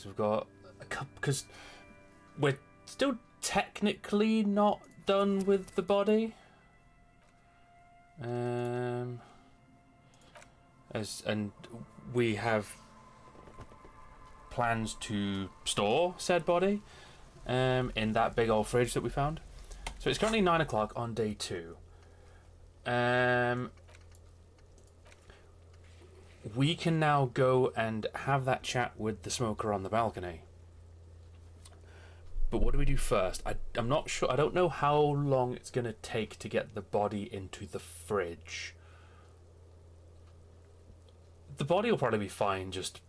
because we've got a couple. Because we're still technically not done with the body. And we have plans to store said body in that big old fridge that we found. So it's currently 9 o'clock on day 2. We can now go and have that chat with the smoker on the balcony. But what do we do first? I'm not sure. I don't know how long it's going to take to get the body into the fridge. The body will probably be fine just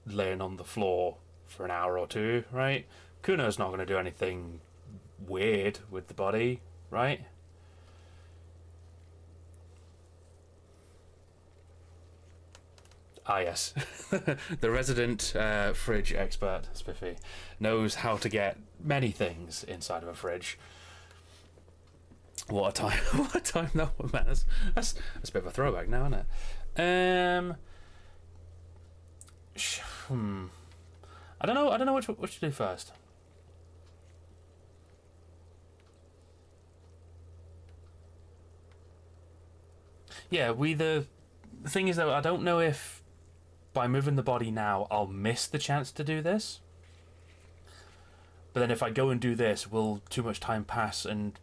laying on the floor for an hour or two, right? Kuno's not going to do anything weird with the body, right? Ah, yes. The resident fridge expert, Spiffy, knows how to get many things inside of a fridge. What a time! What a time that one, man. That's a bit of a throwback now, isn't it? I don't know what to do first. Yeah, the thing is, though, I don't know if by moving the body now I'll miss the chance to do this. But then if I go and do this, will too much time pass and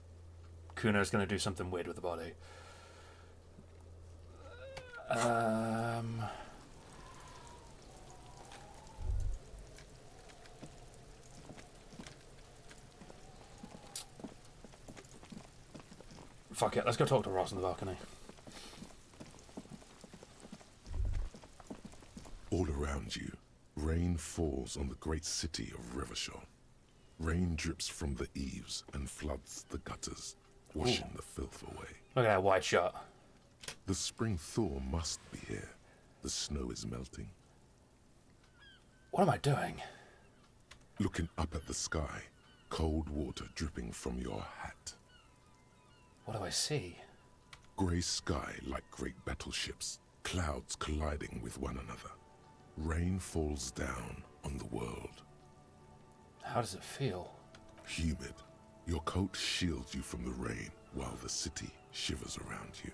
Kuno's going to do something weird with the body? Fuck it, let's go talk to Ross on the balcony. All around you, rain falls on the great city of Revachol. Rain drips from the eaves and floods the gutters, washing the filth away. Look at that white shot. The spring thaw must be here. The snow is melting. What am I doing? Looking up at the sky, cold water dripping from your hat. What do I see? Grey sky like great battleships, clouds colliding with one another. Rain falls down on the world. How does it feel? Humid. Your coat shields you from the rain while the city shivers around you.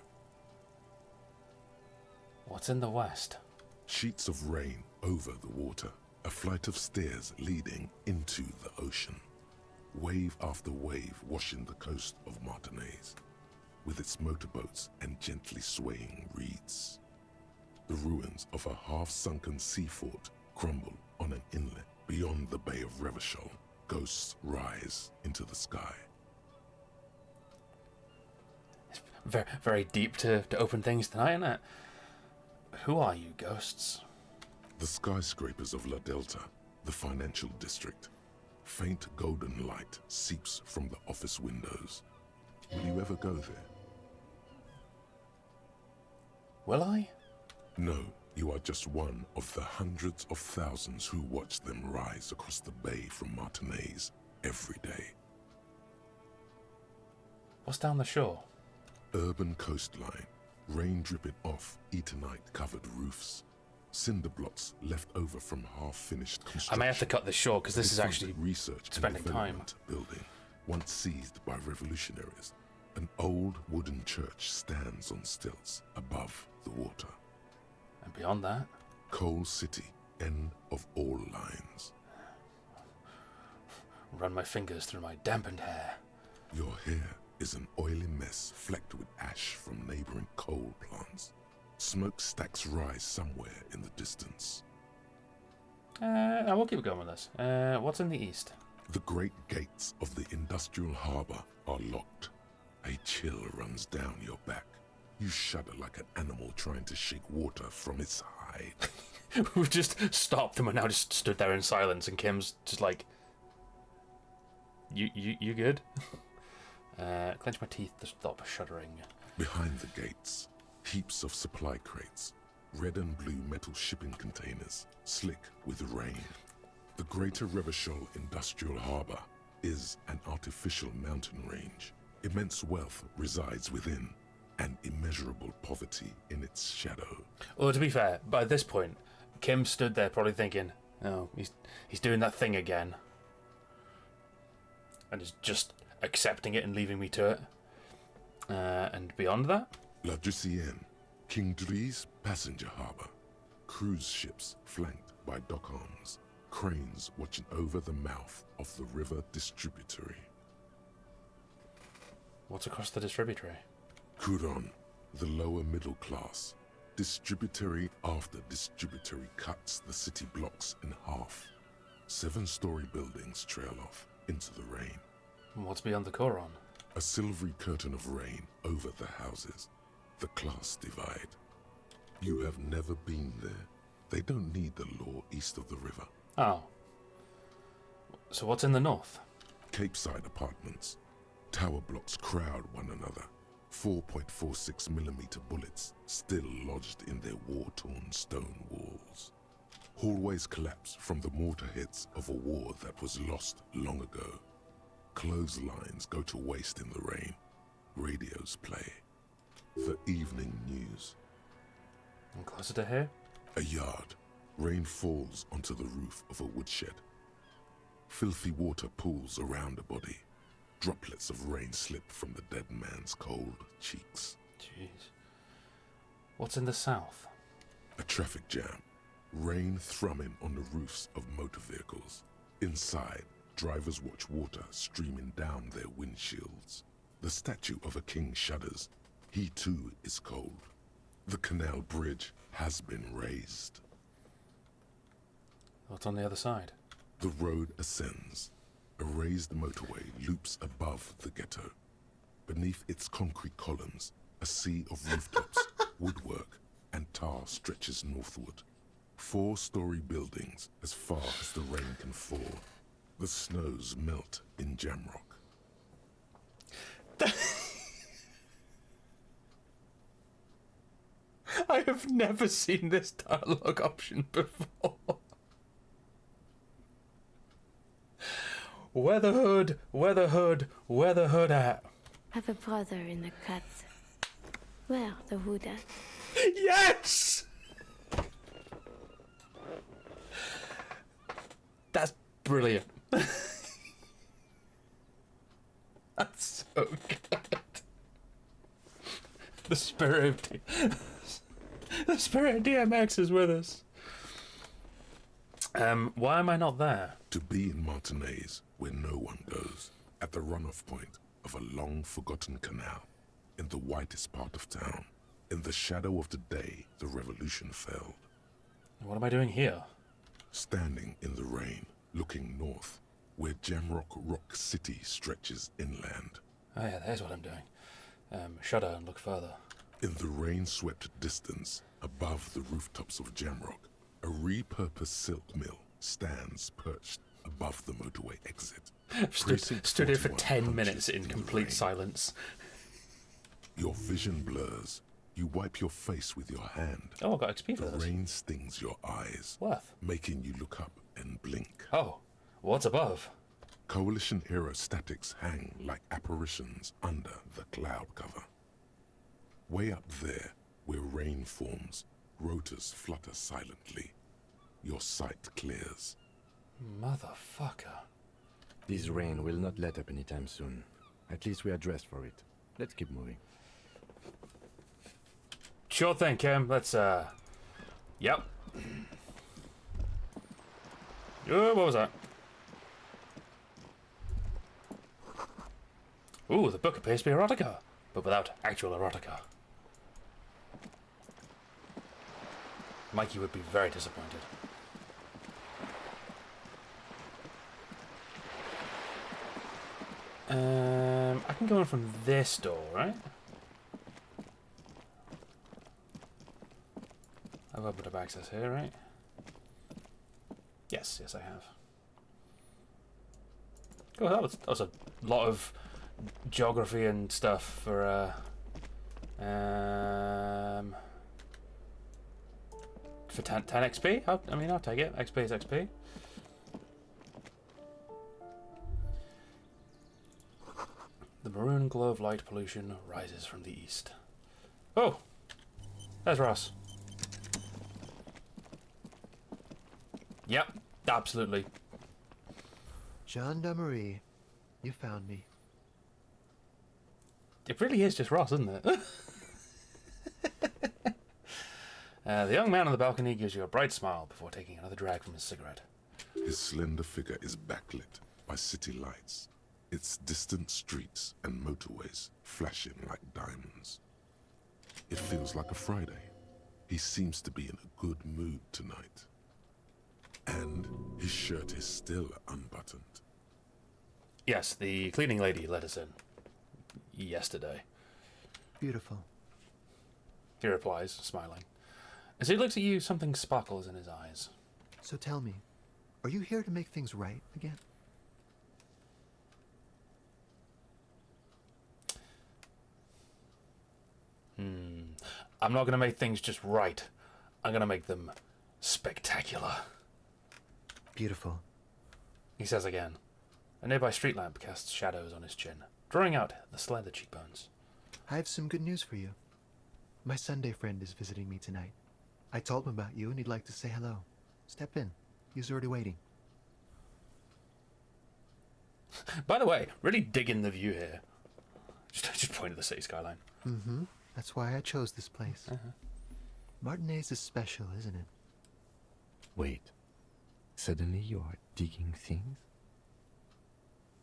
What's in the west? Sheets of rain over the water. A flight of stairs leading into the ocean. Wave after wave washing the coast of Martinaise, with its motorboats and gently swaying reeds. The ruins of a half-sunken sea fort crumble on an inlet beyond the Bay of Revachol. Ghosts rise into the sky. It's very, very deep to open things tonight, isn't it? Who are you, ghosts? The skyscrapers of La Delta, the financial district. Faint golden light seeps from the office windows. Will you ever go there? Will I? No, you are just one of the hundreds of thousands who watch them rise across the bay from Martinaise every day. What's down the shore? Urban coastline, rain dripping off Eternite-covered roofs. Cinder blocks left over from half-finished construction. I may have to cut this short because this is actually research spending time. Building, once seized by revolutionaries. An old wooden church stands on stilts above the water. And beyond that? Coal City, end of all lines. Run my fingers through my dampened hair. Your hair is an oily mess flecked with ash from neighboring coal plants. Smokestacks rise somewhere in the distance. I will keep going with this. What's in the east? The great gates of the industrial harbour are locked. A chill runs down your back. You shudder like an animal trying to shake water from its hide. We've just stopped and we're now just stood there in silence, and Kim's just like, You good? Clench my teeth to stop shuddering. Behind the gates, heaps of supply crates, red and blue metal shipping containers, slick with rain. The Greater Revachol Industrial Harbour is an artificial mountain range. Immense wealth resides within, and immeasurable poverty in its shadow. Well, to be fair, by this point, Kim stood there probably thinking, Oh, he's doing that thing again. And is just accepting it and leaving me to it. And beyond that? La Ducienne, King Dries passenger harbour. Cruise ships flanked by dock arms. Cranes watching over the mouth of the river distributary. What's across the distributary? Couronne, the lower middle class. Distributary after distributary cuts the city blocks in half. 7-story buildings trail off into the rain. And what's beyond the Coron? A silvery curtain of rain over the houses. The class divide. You have never been there. They don't need the law east of the river. Oh. So what's in the north? Capeside apartments. Tower blocks crowd one another. 4.46mm bullets still lodged in their war-torn stone walls. Hallways collapse from the mortar hits of a war that was lost long ago. Clotheslines go to waste in the rain. Radios play. The evening news. And closer to here? A yard. Rain falls onto the roof of a woodshed. Filthy water pools around a body. Droplets of rain slip from the dead man's cold cheeks. Jeez. What's in the south? A traffic jam. Rain thrumming on the roofs of motor vehicles. Inside, drivers watch water streaming down their windshields. The statue of a king shudders. He too is cold. The canal bridge has been raised. What's on the other side? The road ascends. A raised motorway loops above the ghetto. Beneath its concrete columns, a sea of rooftops, woodwork, and tar stretches northward. 4-story buildings as far as the rain can fall. The snows melt in Jamrock. I have never seen this dialogue option before. Where the hood, where the hood, where the hood at? Have a brother in the cut. Where the hood at? Yes! That's brilliant. That's so good. The spirit of DMX is with us. Why am I not there? To be in Martinez, where no one goes, at the runoff point of a long-forgotten canal, in the whitest part of town, in the shadow of the day the revolution failed. What am I doing here? Standing in the rain, looking north, where Jamrock Rock City stretches inland. Oh yeah, there's what I'm doing. Shudder and look further. In the rain-swept distance, above the rooftops of Jamrock, a repurposed silk mill stands perched above the motorway exit. Stood here for 41 10 punches minutes in the complete rain. silence. Your vision blurs. You wipe your face with your hand. Oh, I got XP for The this. rain stings your eyes, Worth. making you look up and blink. Oh, what's above? Coalition aerostatics hang like apparitions under the cloud cover. Way up there, where rain forms, rotors flutter silently. Your sight clears. Motherfucker. This rain will not let up anytime soon. At least we are dressed for it. Let's keep moving. Sure thing, Kim. Let's, Yep. Oh, what was that? Ooh, the book appears to be erotica, but without actual erotica. Mikey would be very disappointed. I can go in from this door, right? I've opened up access here, right? Yes, I have. Oh, that was a lot of geography and stuff for 10 XP. I'll take it. XP is XP. The maroon glow of light pollution rises from the east. Oh, there's Ross. Yep, Absolutely. Gendarmerie, you found me. It really is just Ross, isn't it? The young man on the balcony gives you a bright smile before taking another drag from his cigarette. His slender figure is backlit by city lights, its distant streets and motorways flashing like diamonds. It feels like a Friday. He seems to be in a good mood tonight. And his shirt is still unbuttoned. Yes, the cleaning lady let us in. Yesterday. Beautiful. He replies, smiling. As he looks at you, something sparkles in his eyes. So tell me, are you here to make things right again? I'm not going to make things just right. I'm going to make them spectacular. Beautiful. He says again. A nearby street lamp casts shadows on his chin, drawing out the slender cheekbones. I have some good news for you. My Sunday friend is visiting me tonight. I told him about you and he'd like to say hello. Step in. He's already waiting. By the way, really digging the view here. Just point at the city skyline. Mm-hmm. That's why I chose this place. Martinez is special, isn't it? Wait. Suddenly you are digging things?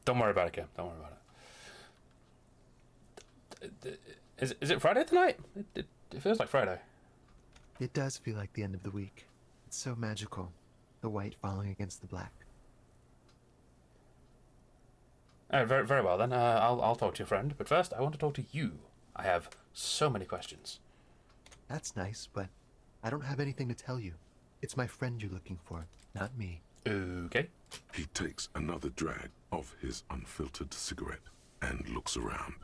Don't worry about it, Kim. Don't worry about it. Is it Friday tonight? It feels like Friday. It does feel like the end of the week. It's so magical. The white falling against the black. Very, very well then. I'll talk to your friend, but first I want to talk to you. I have so many questions. That's nice, but I don't have anything to tell you. It's my friend you're looking for, not me. Okay. He takes another drag of his unfiltered cigarette and looks around.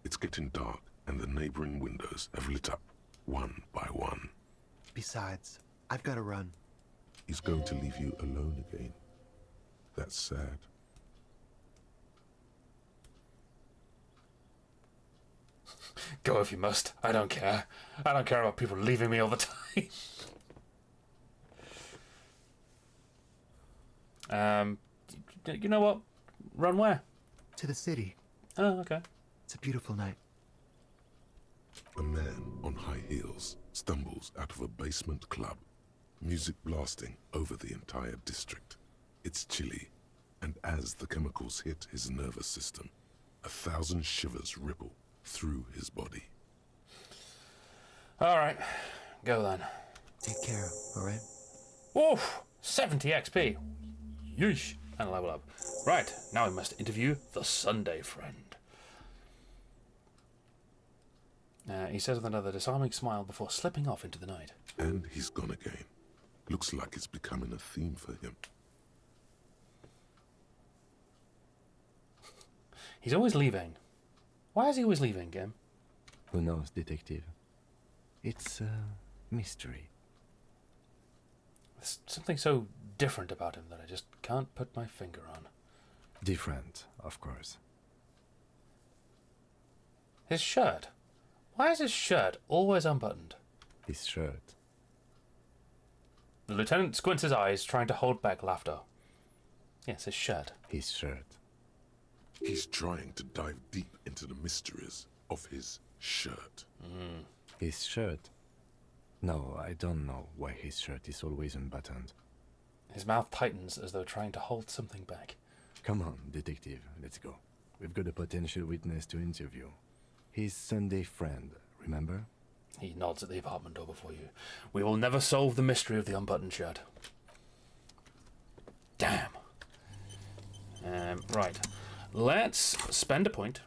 It's getting dark and the neighboring windows have lit up one by one. Besides, I've got to run. He's going to leave you alone again. That's sad. Go if you must. I don't care. I don't care about people leaving me all the time. You know what? Run where? To the city. Oh, okay. It's a beautiful night. A man on high heels stumbles out of a basement club, music blasting over the entire district. It's chilly, and as the chemicals hit his nervous system, 1,000 shivers ripple through his body. All right. Go then. Take care, alright? Oof! 70 XP. Yeesh. And level up. Right, now we must interview the Sunday friend. He says with another disarming smile before slipping off into the night. And he's gone again. Looks like it's becoming a theme for him. He's always leaving. Why is he always leaving, Gim? Who knows, detective? It's a mystery. There's something so different about him that I just can't put my finger on. Different, of course. His shirt. Why is his shirt always unbuttoned? His shirt. The lieutenant squints his eyes, trying to hold back laughter. Yes, his shirt. His shirt. He's trying to dive deep into the mysteries of his shirt. His shirt? No, I don't know why his shirt is always unbuttoned. His mouth tightens as though trying to hold something back. Come on, detective, let's go. We've got a potential witness to interview. His Sunday friend, remember? He nods at the apartment door before you. We will never solve the mystery of the unbuttoned shirt. Damn. Right. Let's spend a point.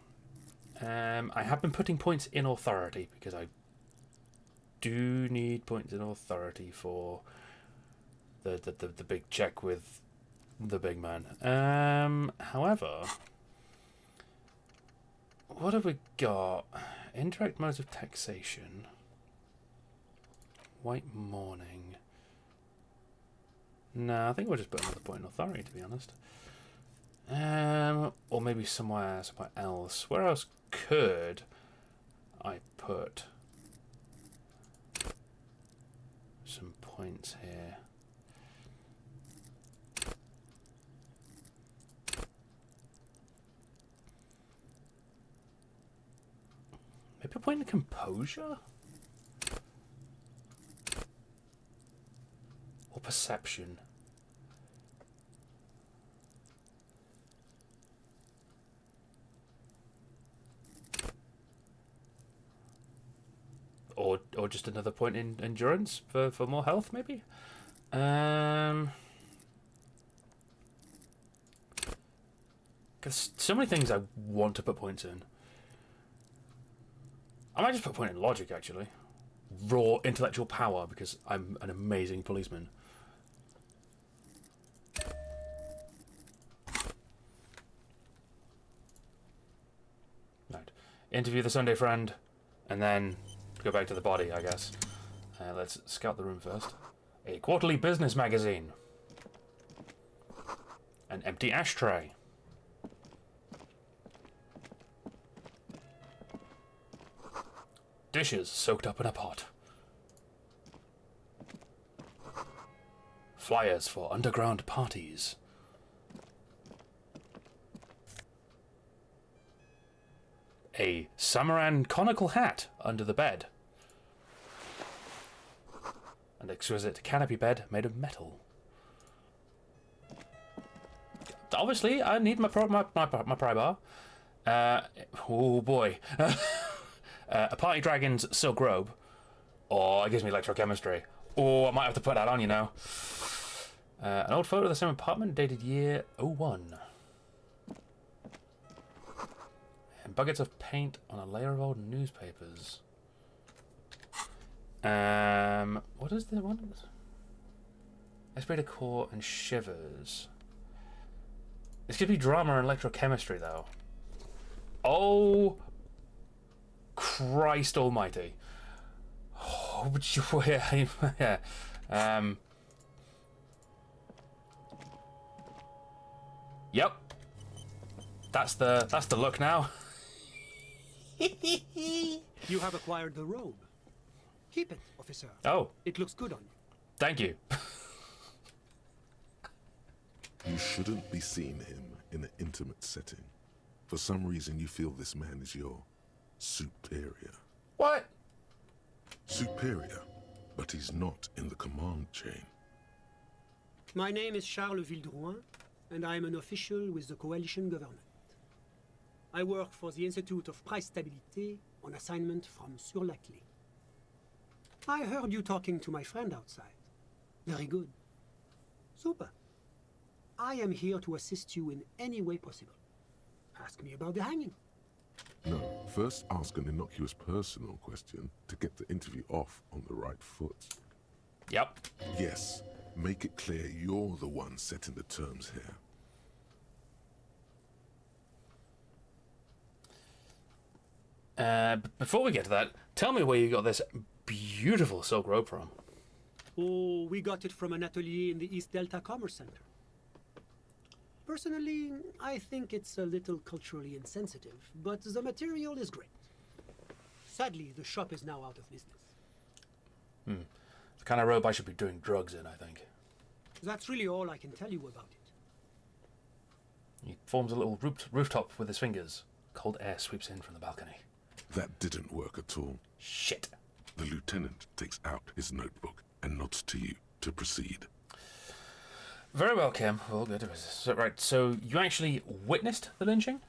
I have been putting points in authority because I do need points in authority for the big check with the big man. However, what have we got? Indirect modes of taxation. White mourning. No, I think we'll just put another point in authority, to be honest. Or maybe somewhere else. Where else could I put some points here? Maybe a point in composure? Or perception? Or just another point in endurance for more health, maybe? Because so many things I want to put points in. I might just put a point in logic, actually. Raw intellectual power, because I'm an amazing policeman. Right. Interview the Sunday friend, and then go back to the body, I guess. Let's scout the room first. A quarterly business magazine. An empty ashtray. Dishes soaked up in a pot. Flyers for underground parties. A Samaran conical hat under the bed. An exquisite canopy bed made of metal. Obviously, I need my pry bar. Oh boy. A party dragon's silk robe. Oh, it gives me electrochemistry. Oh, I might have to put that on, you know. An old photo of the same apartment dated year '01. And buckets of paint on a layer of old newspapers. What is the one? Esprit de Corps and Shivers. This could be drama and electrochemistry, though. Oh, Christ almighty. Oh, yeah. Yep. That's the look now. You have acquired the robe. Keep it, officer. Oh, It looks good on you. thank you. You shouldn't be seeing him in an intimate setting. For some reason, you feel this man is your superior. What? Superior, but he's not in the command chain. My name is Charles Vildrouin, and I am an official with the coalition government. I work for the Institute of Price Stabilité on assignment from Sur-la-Clé. I heard you talking to my friend outside. Very good. Super. I am here to assist you in any way possible. Ask me about the hanging. No, first ask an innocuous personal question to get the interview off on the right foot. Yep. Yes, make it clear you're the one setting the terms here. Before we get to that, tell me where you got this beautiful silk robe from. Oh, we got it from an atelier in the East Delta Commerce Center. Personally, I think it's a little culturally insensitive, but the material is great. Sadly, the shop is now out of business. The kind of robe I should be doing drugs in, I think. That's really all I can tell you about it. He forms a little rooftop with his fingers. Cold air sweeps in from the balcony. That didn't work at all. Shit. The lieutenant takes out his notebook and nods to you to proceed. Very well, Kim. All good. So, right, so you actually witnessed the lynching?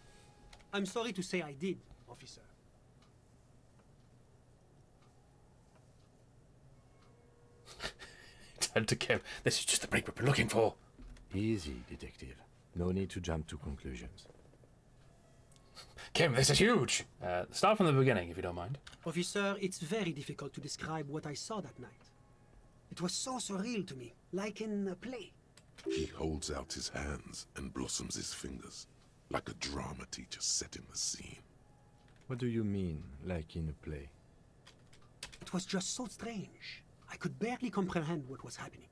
I'm sorry to say I did, officer. Turn to Kim. This is just the break we've been looking for. Easy, detective. No need to jump to conclusions. Kim, this is huge. Start from the beginning, if you don't mind. Officer, it's very difficult to describe what I saw that night. It was so surreal to me, like in a play. He holds out his hands and blossoms his fingers, like a drama teacher setting the scene. What do you mean, like in a play? It was just so strange. I could barely comprehend what was happening.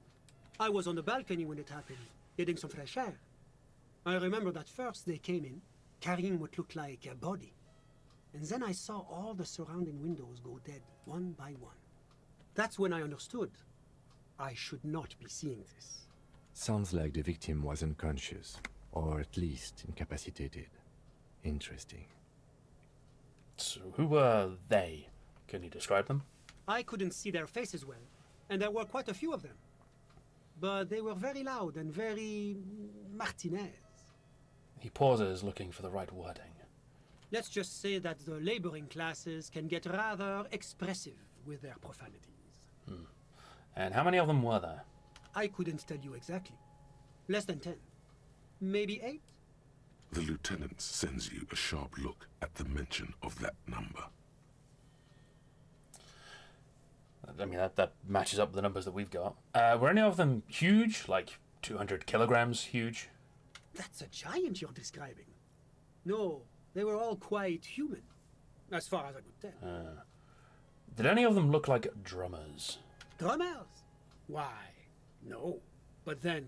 I was on the balcony when it happened, getting some fresh air. I remember that first they came in, carrying what looked like a body. And then I saw all the surrounding windows go dead, one by one. That's when I understood. I should not be seeing this. Sounds like the victim was unconscious, or at least incapacitated. Interesting. So who were they? Can you describe them? I couldn't see their faces well, and there were quite a few of them. But they were very loud and very Martinez. He pauses, looking for the right wording. Let's just say that the laboring classes can get rather expressive with their profanities. And how many of them were there? I couldn't tell you exactly. Less than 10. Maybe 8? The lieutenant sends you a sharp look at the mention of that number. I mean, that matches up with the numbers that we've got. Were any of them huge? Like 200 kilograms huge? That's a giant you're describing. No, they were all quite human, as far as I could tell. Did any of them look like drummers? Drummers? Why, no. But then,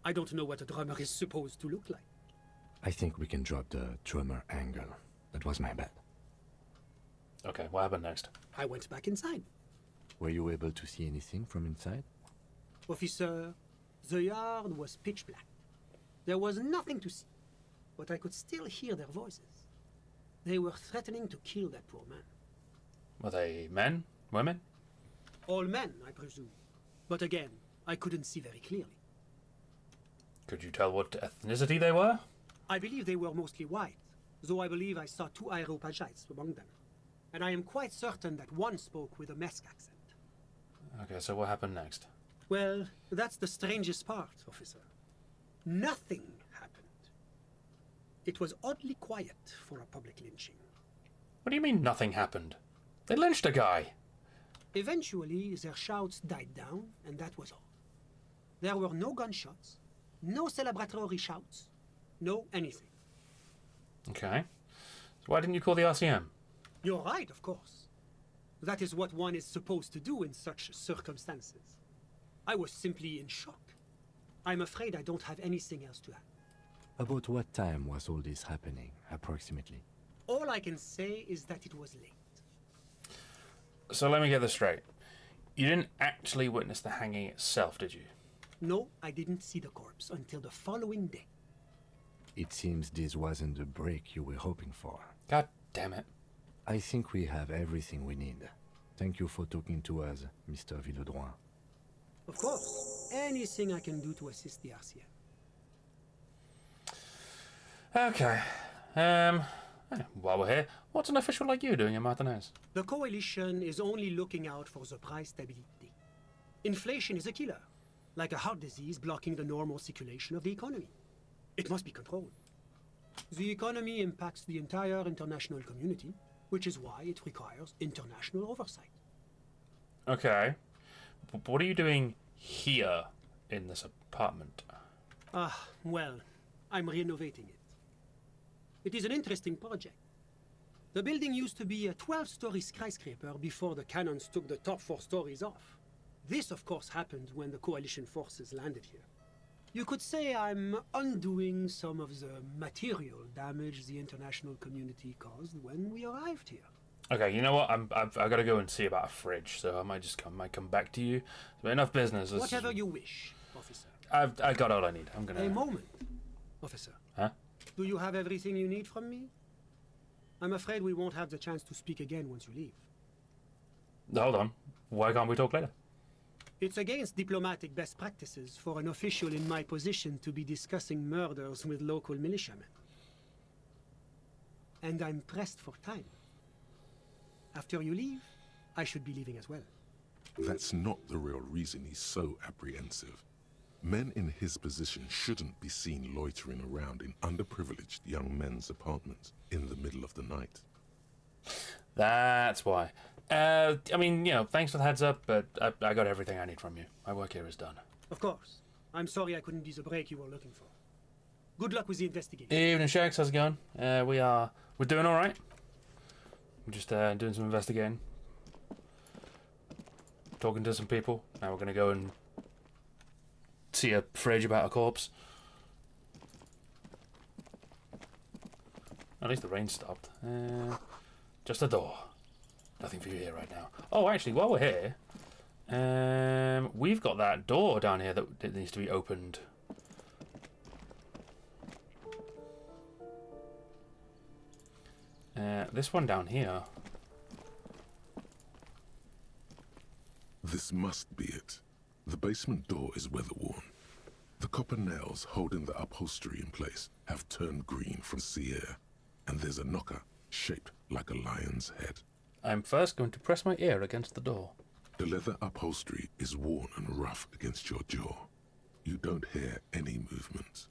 I don't know what a drummer is supposed to look like. I think we can drop the drummer angle. That was my bad. Okay, what happened next? I went back inside. Were you able to see anything from inside? Officer, the yard was pitch black. There was nothing to see, but I could still hear their voices. They were threatening to kill that poor man. Were they men? Women? All men, I presume. But again, I couldn't see very clearly. Could you tell what ethnicity they were? I believe they were mostly white, though I believe I saw 2 Areopagites among them. And I am quite certain that one spoke with a Mesk accent. Okay, so what happened next? Well, that's the strangest part, officer. Nothing happened. It was oddly quiet for a public lynching. What do you mean nothing happened? They lynched a guy. Eventually, their shouts died down, and that was all. There were no gunshots, no celebratory shouts, no anything. Okay. So why didn't you call the RCM? You're right, of course. That is what one is supposed to do in such circumstances. I was simply in shock. I'm afraid I don't have anything else to add. About what time was all this happening, approximately? All I can say is that it was late. So let me get this straight. You didn't actually witness the hanging itself, did you? No, I didn't see the corpse until the following day. It seems this wasn't the break you were hoping for. God damn it. I think we have everything we need. Thank you for talking to us, Mr. Villedroit. Of course, anything I can do to assist the RCM. Okay. While we're here, what's an official like you doing in Martinez? The Coalition is only looking out for the price stability. Inflation is a killer, like a heart disease blocking the normal circulation of the economy. It must be controlled. The economy impacts the entire international community, which is why it requires international oversight. Okay. But what are you doing here in this apartment? Well, I'm renovating it. It is an interesting project. The building used to be a 12-story skyscraper before the cannons took the top 4 stories off. This, of course, happened when the Coalition forces landed here. You could say I'm undoing some of the material damage the international community caused when we arrived here. Okay, you know what? I've got to go and see about a fridge, so I might come back to you. So enough business. Whatever you wish, officer. I got all I need. I'm gonna. A moment, officer. Huh? Do you have everything you need from me? I'm afraid we won't have the chance to speak again once you leave. Hold on. Why can't we talk later? It's against diplomatic best practices for an official in my position to be discussing murders with local militiamen. And I'm pressed for time. After you leave, I should be leaving as well. That's not the real reason he's so apprehensive. Men in his position shouldn't be seen loitering around in underprivileged young men's apartments in the middle of the night. That's why. I mean, thanks for the heads up, but I got everything I need from you. My work here is done. Of course. I'm sorry I couldn't be the break you were looking for. Good luck with the investigation. Evening, Shax. How's it going? We're doing all right. We're just doing some investigating, talking to some people. Now we're gonna go and see a fridge about a corpse. At least the rain stopped. Just a door. Nothing for you here right now. Oh, actually, while we're here, we've got that door down here that needs to be opened. This one down here. This must be it. The basement door is weather-worn. The copper nails holding the upholstery in place have turned green from sea air, and there's a knocker shaped like a lion's head. I'm first going to press my ear against the door. The leather upholstery is worn and rough against your jaw. You don't hear any movement.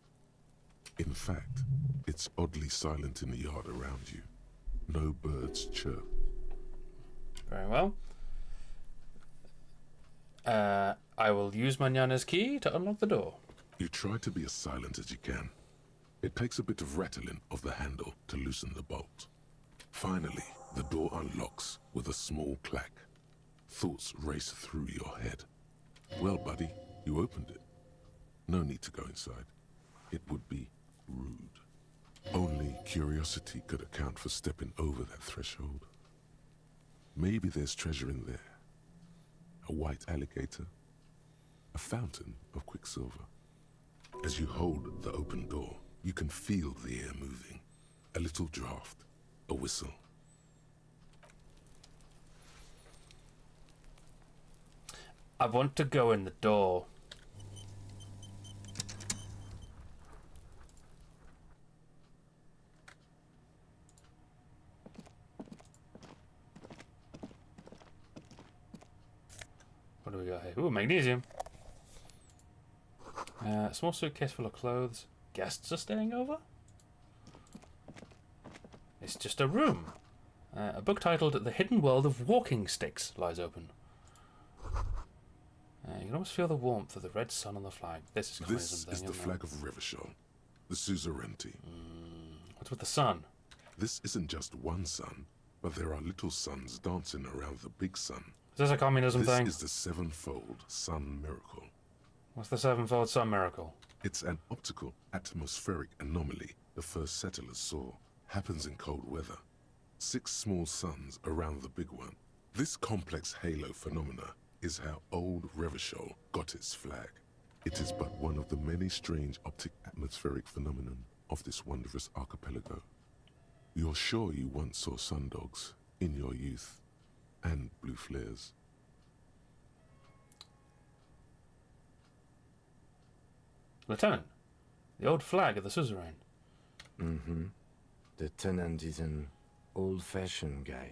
In fact, it's oddly silent in the yard around you. No birds chirp. Very well. I will use Manana's key to unlock the door. You try to be as silent as you can. It takes a bit of rattling of the handle to loosen the bolt. Finally, the door unlocks with a small clack. Thoughts race through your head. Well, buddy, you opened it. No need to go inside. It would be rude. Only curiosity could account for stepping over that threshold. Maybe there's treasure in there. A white alligator. A fountain of quicksilver. As you hold the open door, you can feel the air moving. A little draft. A whistle. I want to go in the door. What do we got here? Ooh, magnesium. Small suitcase full of clothes. Guests are staying over? It's just a room. A book titled The Hidden World of Walking Sticks lies open. You can almost feel the warmth of the red sun on the flag. This is This thing, is the isn't flag of Revachol, the suzerainty. What's with the sun? This isn't just one sun, but there are little suns dancing around the big sun. Is this a communism This thing? is the sevenfold sun miracle. What's the sevenfold sun miracle? It's an optical atmospheric anomaly the first settlers saw. Happens in cold weather. 6 small suns around the big one. This complex halo phenomena is how old Revachol got its flag. It is but one of the many strange optic atmospheric phenomenon of this wondrous archipelago. You're sure you once saw sundogs in your youth, and blue flares. Lieutenant, the old flag of the suzerain. Mm-hmm. The tenant is an old-fashioned guy.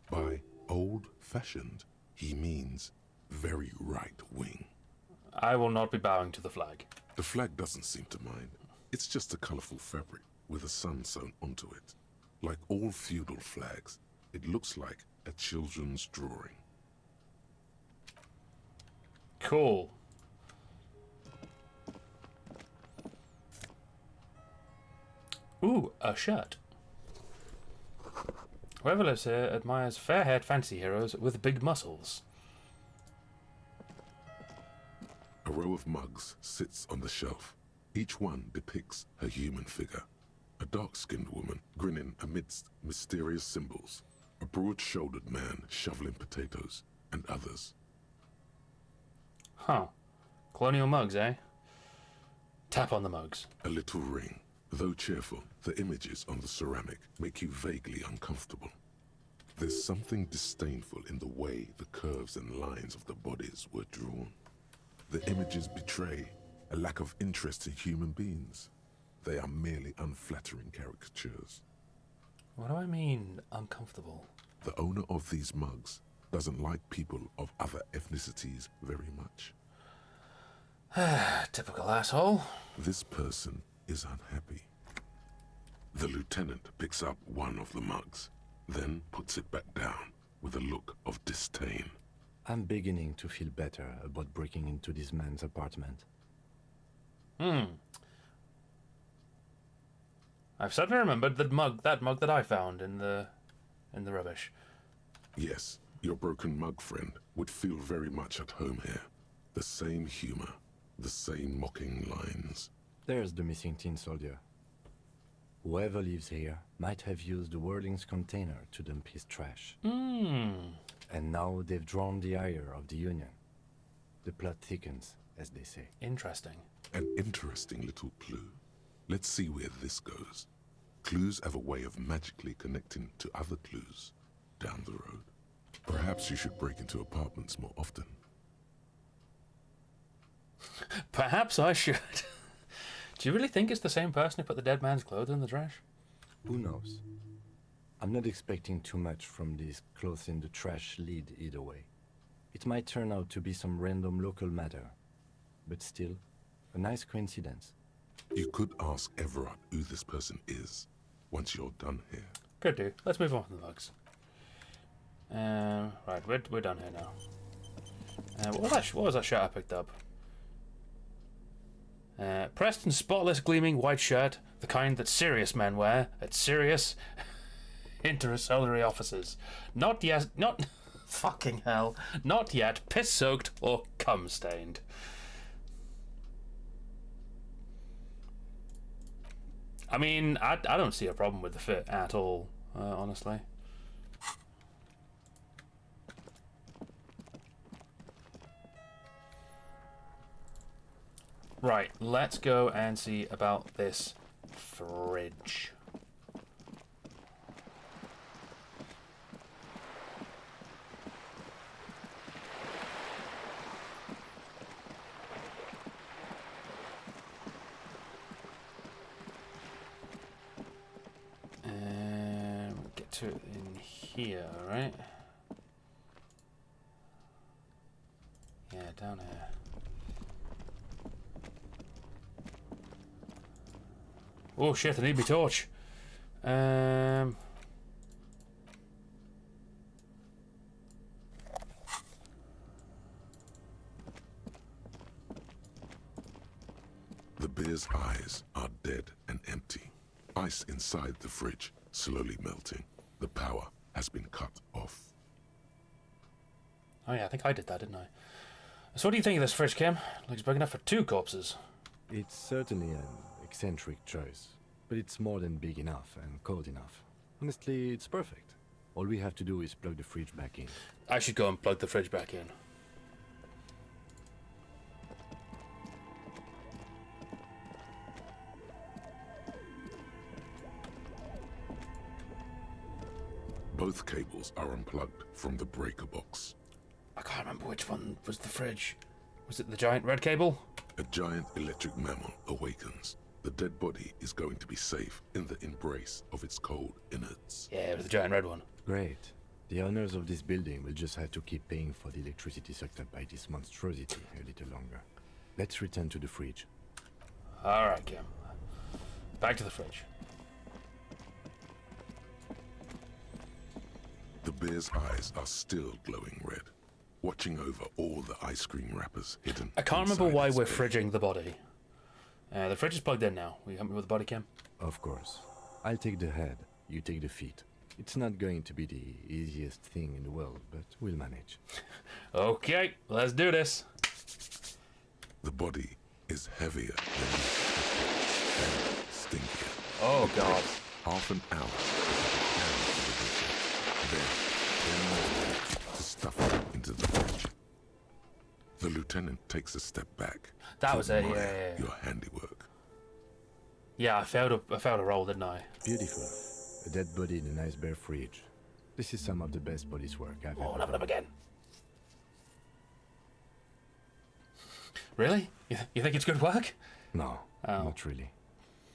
By old-fashioned, he means very right-wing. I will not be bowing to the flag. The flag doesn't seem to mind. It's just a colorful fabric with a sun sewn onto it. Like all feudal flags, it looks like a children's drawing. Cool. Ooh, a shirt. Whoever lives here admires fair-haired fancy heroes with big muscles. A row of mugs sits on the shelf. Each one depicts a human figure. A dark-skinned woman grinning amidst mysterious symbols. A broad-shouldered man shoveling potatoes, and others. Huh. Colonial mugs, eh? Tap on the mugs. A little ring. Though cheerful, the images on the ceramic make you vaguely uncomfortable. There's something disdainful in the way the curves and lines of the bodies were drawn. The images betray a lack of interest in human beings. They are merely unflattering caricatures. What do I mean, uncomfortable? The owner of these mugs doesn't like people of other ethnicities very much. Typical asshole. This person is unhappy. The lieutenant picks up one of the mugs, then puts it back down with a look of disdain. I'm beginning to feel better about breaking into this man's apartment. I've suddenly remembered that mug that I found in the rubbish. Yes, your broken mug friend would feel very much at home here. The same humor, the same mocking lines. There's the missing tin soldier. Whoever lives here might have used the Whirling's container to dump his trash. And now they've drawn the ire of the Union. The plot thickens, as they say. Interesting. An interesting little clue. Let's see where this goes. Clues have a way of magically connecting to other clues down the road. Perhaps you should break into apartments more often. Perhaps I should. Do you really think it's the same person who put the dead man's clothes in the trash? Who knows? I'm not expecting too much from these clothes in the trash lead either way. It might turn out to be some random local matter, but still, a nice coincidence. You could ask Everard who this person is once you're done here. Could do. Let's move on from the bugs. Right, we're done here now. What was that shirt I picked up? Preston's spotless gleaming white shirt, the kind that serious men wear at serious intersolary offices. Not fucking hell, not yet piss-soaked or cum-stained. I mean, I don't see a problem with the fit at all, honestly. Right, let's go and see about this fridge. Get to it in here, right? Yeah, down here. Oh shit, I need my torch. The bear's eyes are dead and empty. Ice inside the fridge slowly melting. The power has been cut off. Oh yeah, I think I did that, didn't I? So what do you think of this fridge, Kim? Looks big enough for 2 corpses. It's certainly an eccentric choice, but it's more than big enough and cold enough. Honestly, it's perfect. All we have to do is plug the fridge back in. I should go and plug the fridge back in. Both cables are unplugged from the breaker box. I can't remember which one was the fridge. Was it the giant red cable? A giant electric mammal awakens. The dead body is going to be safe in the embrace of its cold innards. Yeah, it was the giant red one. Great. The owners of this building will just have to keep paying for the electricity sucked up by this monstrosity a little longer. Let's return to the fridge. Alright, Kim. Back to the fridge. The bear's eyes are still glowing red, watching over all the ice cream wrappers hidden. I can't remember why we're fridge. fridging the body. The fridge is plugged in now. Will you help me with the body, Kim? Of course. I'll take the head, you take the feet. It's not going to be the easiest thing in the world, but we'll manage. Okay, let's do this. The body is heavier than you expected and stinkier. Oh god. Half an hour to get the then 10 more minutes to stuff it into the fridge. The lieutenant takes a step back. That to was it, admire yeah. Your handiwork. Yeah, I failed a roll, didn't I? Beautiful. A dead body in a nice bare fridge. This is some of the best body's work I've Oh, ever level done. up again. Really? You think it's good work? No, Oh. not really.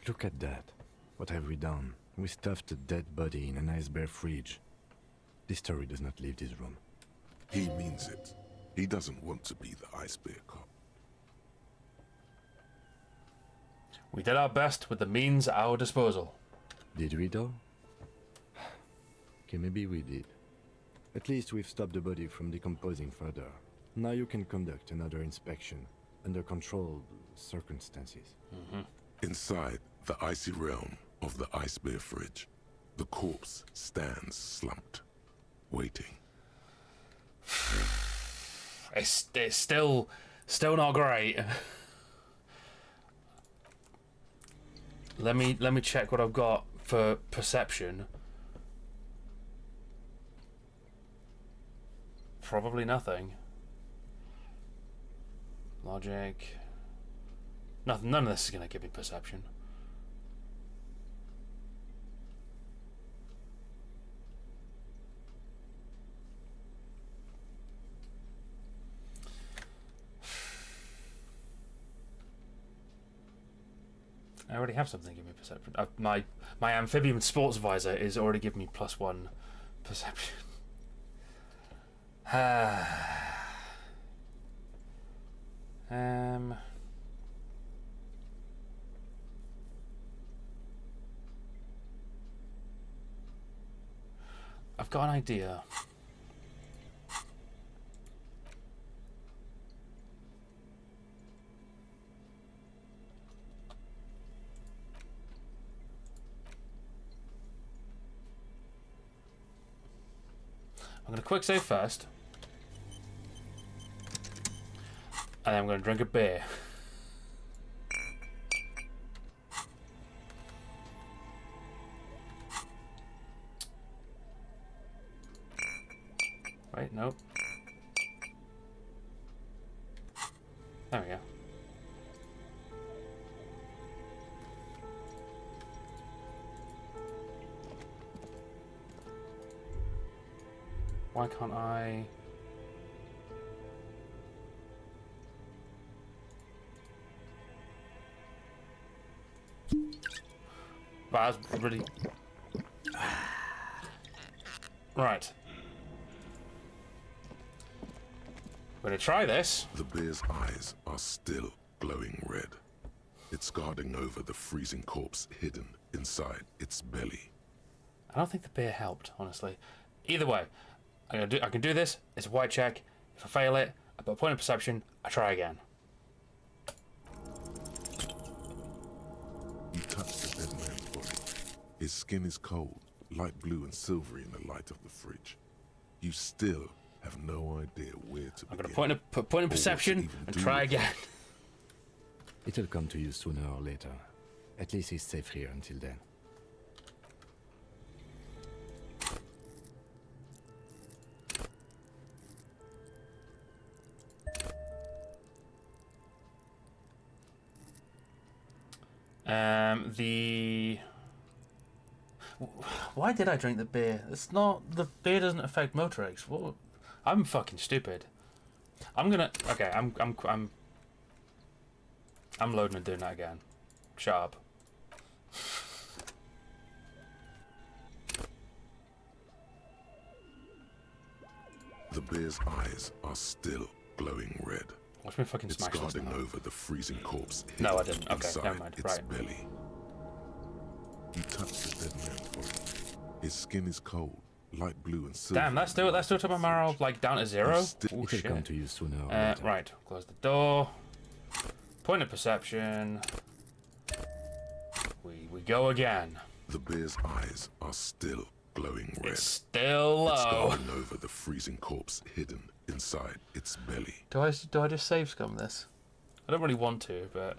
Look at that. What have we done? We stuffed a dead body in a nice bare fridge. This story does not leave this room. He means it. He doesn't want to be the ice bear cop. We did our best with the means at our disposal. Did we though? Okay, maybe we did. At least we've stopped the body from decomposing further. Now you can conduct another inspection under controlled circumstances. Inside the icy realm of the ice bear fridge, the corpse stands slumped, waiting. It's still not great. Let me check what I've got for perception. Probably nothing. Logic. Nothing. None of this is gonna give me perception. I already have something give me perception. My amphibian sports visor is already giving me +1 perception. I've got an idea. I'm going to quick save first. And then I'm going to drink a beer. Wait, nope. There we go. Why can't I... Wow, that's really... Right. We're gonna try this. The bear's eyes are still glowing red. It's guarding over the freezing corpse hidden inside its belly. I don't think the beer helped, honestly. Either way, I can do this. It's a white check. If I fail it, I put a point of perception. I try again. You touch the dead man's body. His skin is cold, light blue and silvery in the light of the fridge. You still have no idea where to I'm begin. gonna put point of perception and try again. It'll come to you sooner or later. At least he's safe here until then. Why did I drink the beer? It's not... The beer doesn't affect motor aches. What? I'm fucking stupid. I'm gonna... Okay, I'm loading and doing that again. Shut up. The bear's eyes are still glowing red. Watch me fucking It's smash this guarding now. over the freezing corpse No, I hidden didn't. Okay, inside never mind. its Right. belly. You touch the dead man's body. His skin is cold, light blue and silver. Damn, that's still took my marrow like down to 0. Oh It'll shit. come to you sooner or later. Right, close the door. Point of perception. We go again. The bear's eyes are still glowing red. It's still It's low. guarding over the freezing corpse hidden inside its belly. Do I just save scum this? I don't really want to, but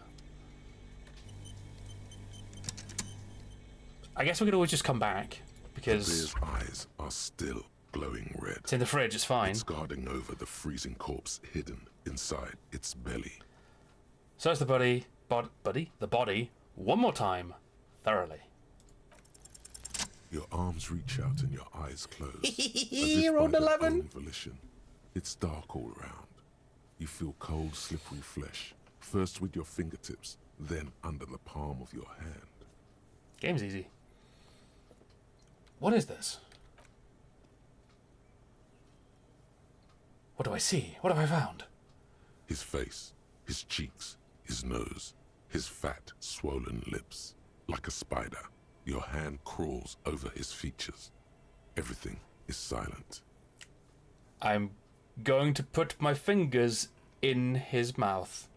I guess we could always just come back The because bear's eyes are still glowing red. it's in the fridge. It's fine. It's guarding over the freezing corpse hidden inside its belly. Search the body, the body one more time, thoroughly. Your arms reach out and your eyes close. as You if by rolled their 11. own volition. It's dark all around. You feel cold, slippery flesh, first with your fingertips, then under the palm of your hand. Game's easy. What is this? What do I see? What have I found? His face, his cheeks, his nose, his fat, swollen lips. Like a spider, your hand crawls over his features. Everything is silent. I'm going to put my fingers in his mouth.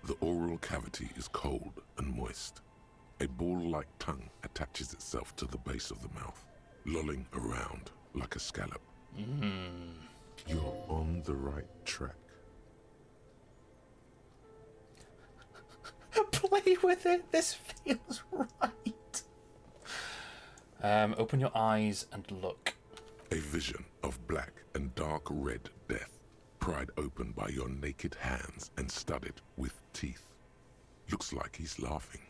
The oral cavity is cold and moist. A ball-like tongue attaches itself to the base of the mouth, lolling around like a scallop. You're on the right track. Play with it. This feels right. Open your eyes and look. A vision of black and dark red death, pried open by your naked hands and studded with teeth. Looks like he's laughing.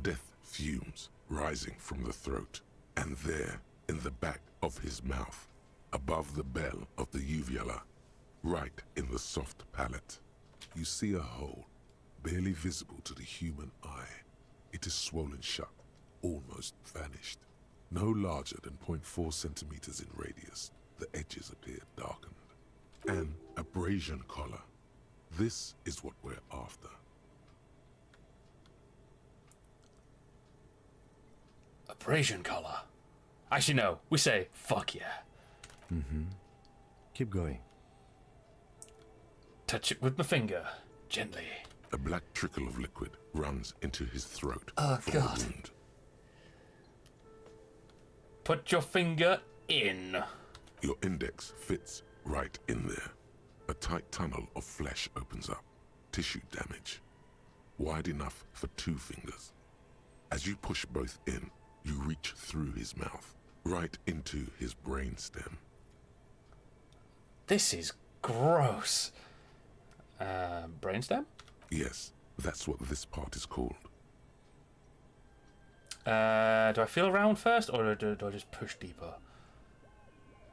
Death fumes rising from the throat, and there, in the back of his mouth, above the bell of the uvula, right in the soft palate. You see a hole, barely visible to the human eye. It is swollen shut, almost vanished. No larger than 0.4 centimeters in radius, the edges appear darkened. An abrasion collar. This is what we're after. Abrasion collar. Actually, no. We say, fuck yeah. Keep going. Touch it with my finger. Gently. A black trickle of liquid runs into his throat Oh, from God. a wound. Put your finger in. Your index fits right in there. A tight tunnel of flesh opens up. Tissue damage. Wide enough for 2 fingers. As you push both in, you reach through his mouth, right into his brainstem. This is gross. Brainstem? Yes, that's what this part is called. Do I feel around first, or do I just push deeper?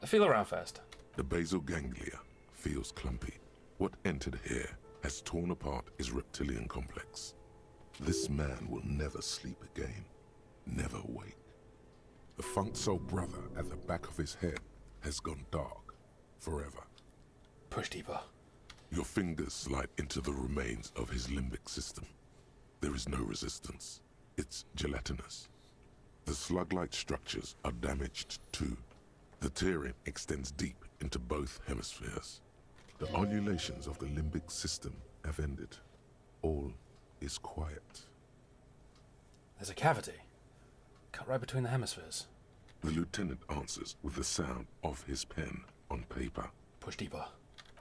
I feel around first. The basal ganglia feels clumpy. What entered here has torn apart his reptilian complex. This man will never sleep again, never wake. The funk soul brother at the back of his head has gone dark, forever. Push deeper. Your fingers slide into the remains of his limbic system. There is no resistance. It's gelatinous. The slug-like structures are damaged too. The tearing extends deep into both hemispheres. The undulations of the limbic system have ended. All is quiet. There's a cavity. Cut right between the hemispheres. The lieutenant answers with the sound of his pen on paper. Push deeper.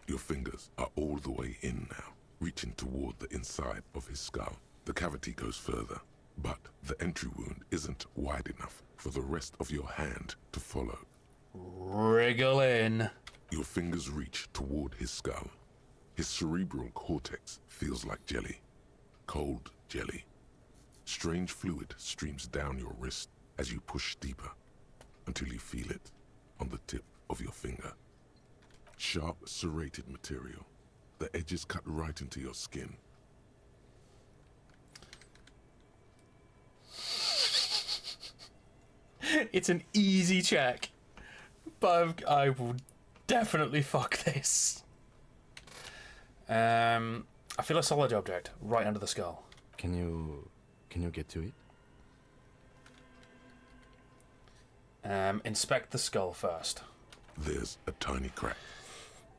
Your fingers are all the way in now, reaching toward the inside of his skull. The cavity goes further, but the entry wound isn't wide enough for the rest of your hand to follow. Wriggle in. Your fingers reach toward his skull. His cerebral cortex feels like jelly. Cold jelly. Strange fluid streams down your wrist as you push deeper, until you feel it on the tip of your finger. Sharp, serrated material. The edges cut right into your skin. It's an easy check, but I will definitely fuck this. I feel a solid object right under the skull. Can you get to it? Inspect the skull first. There's a tiny crack.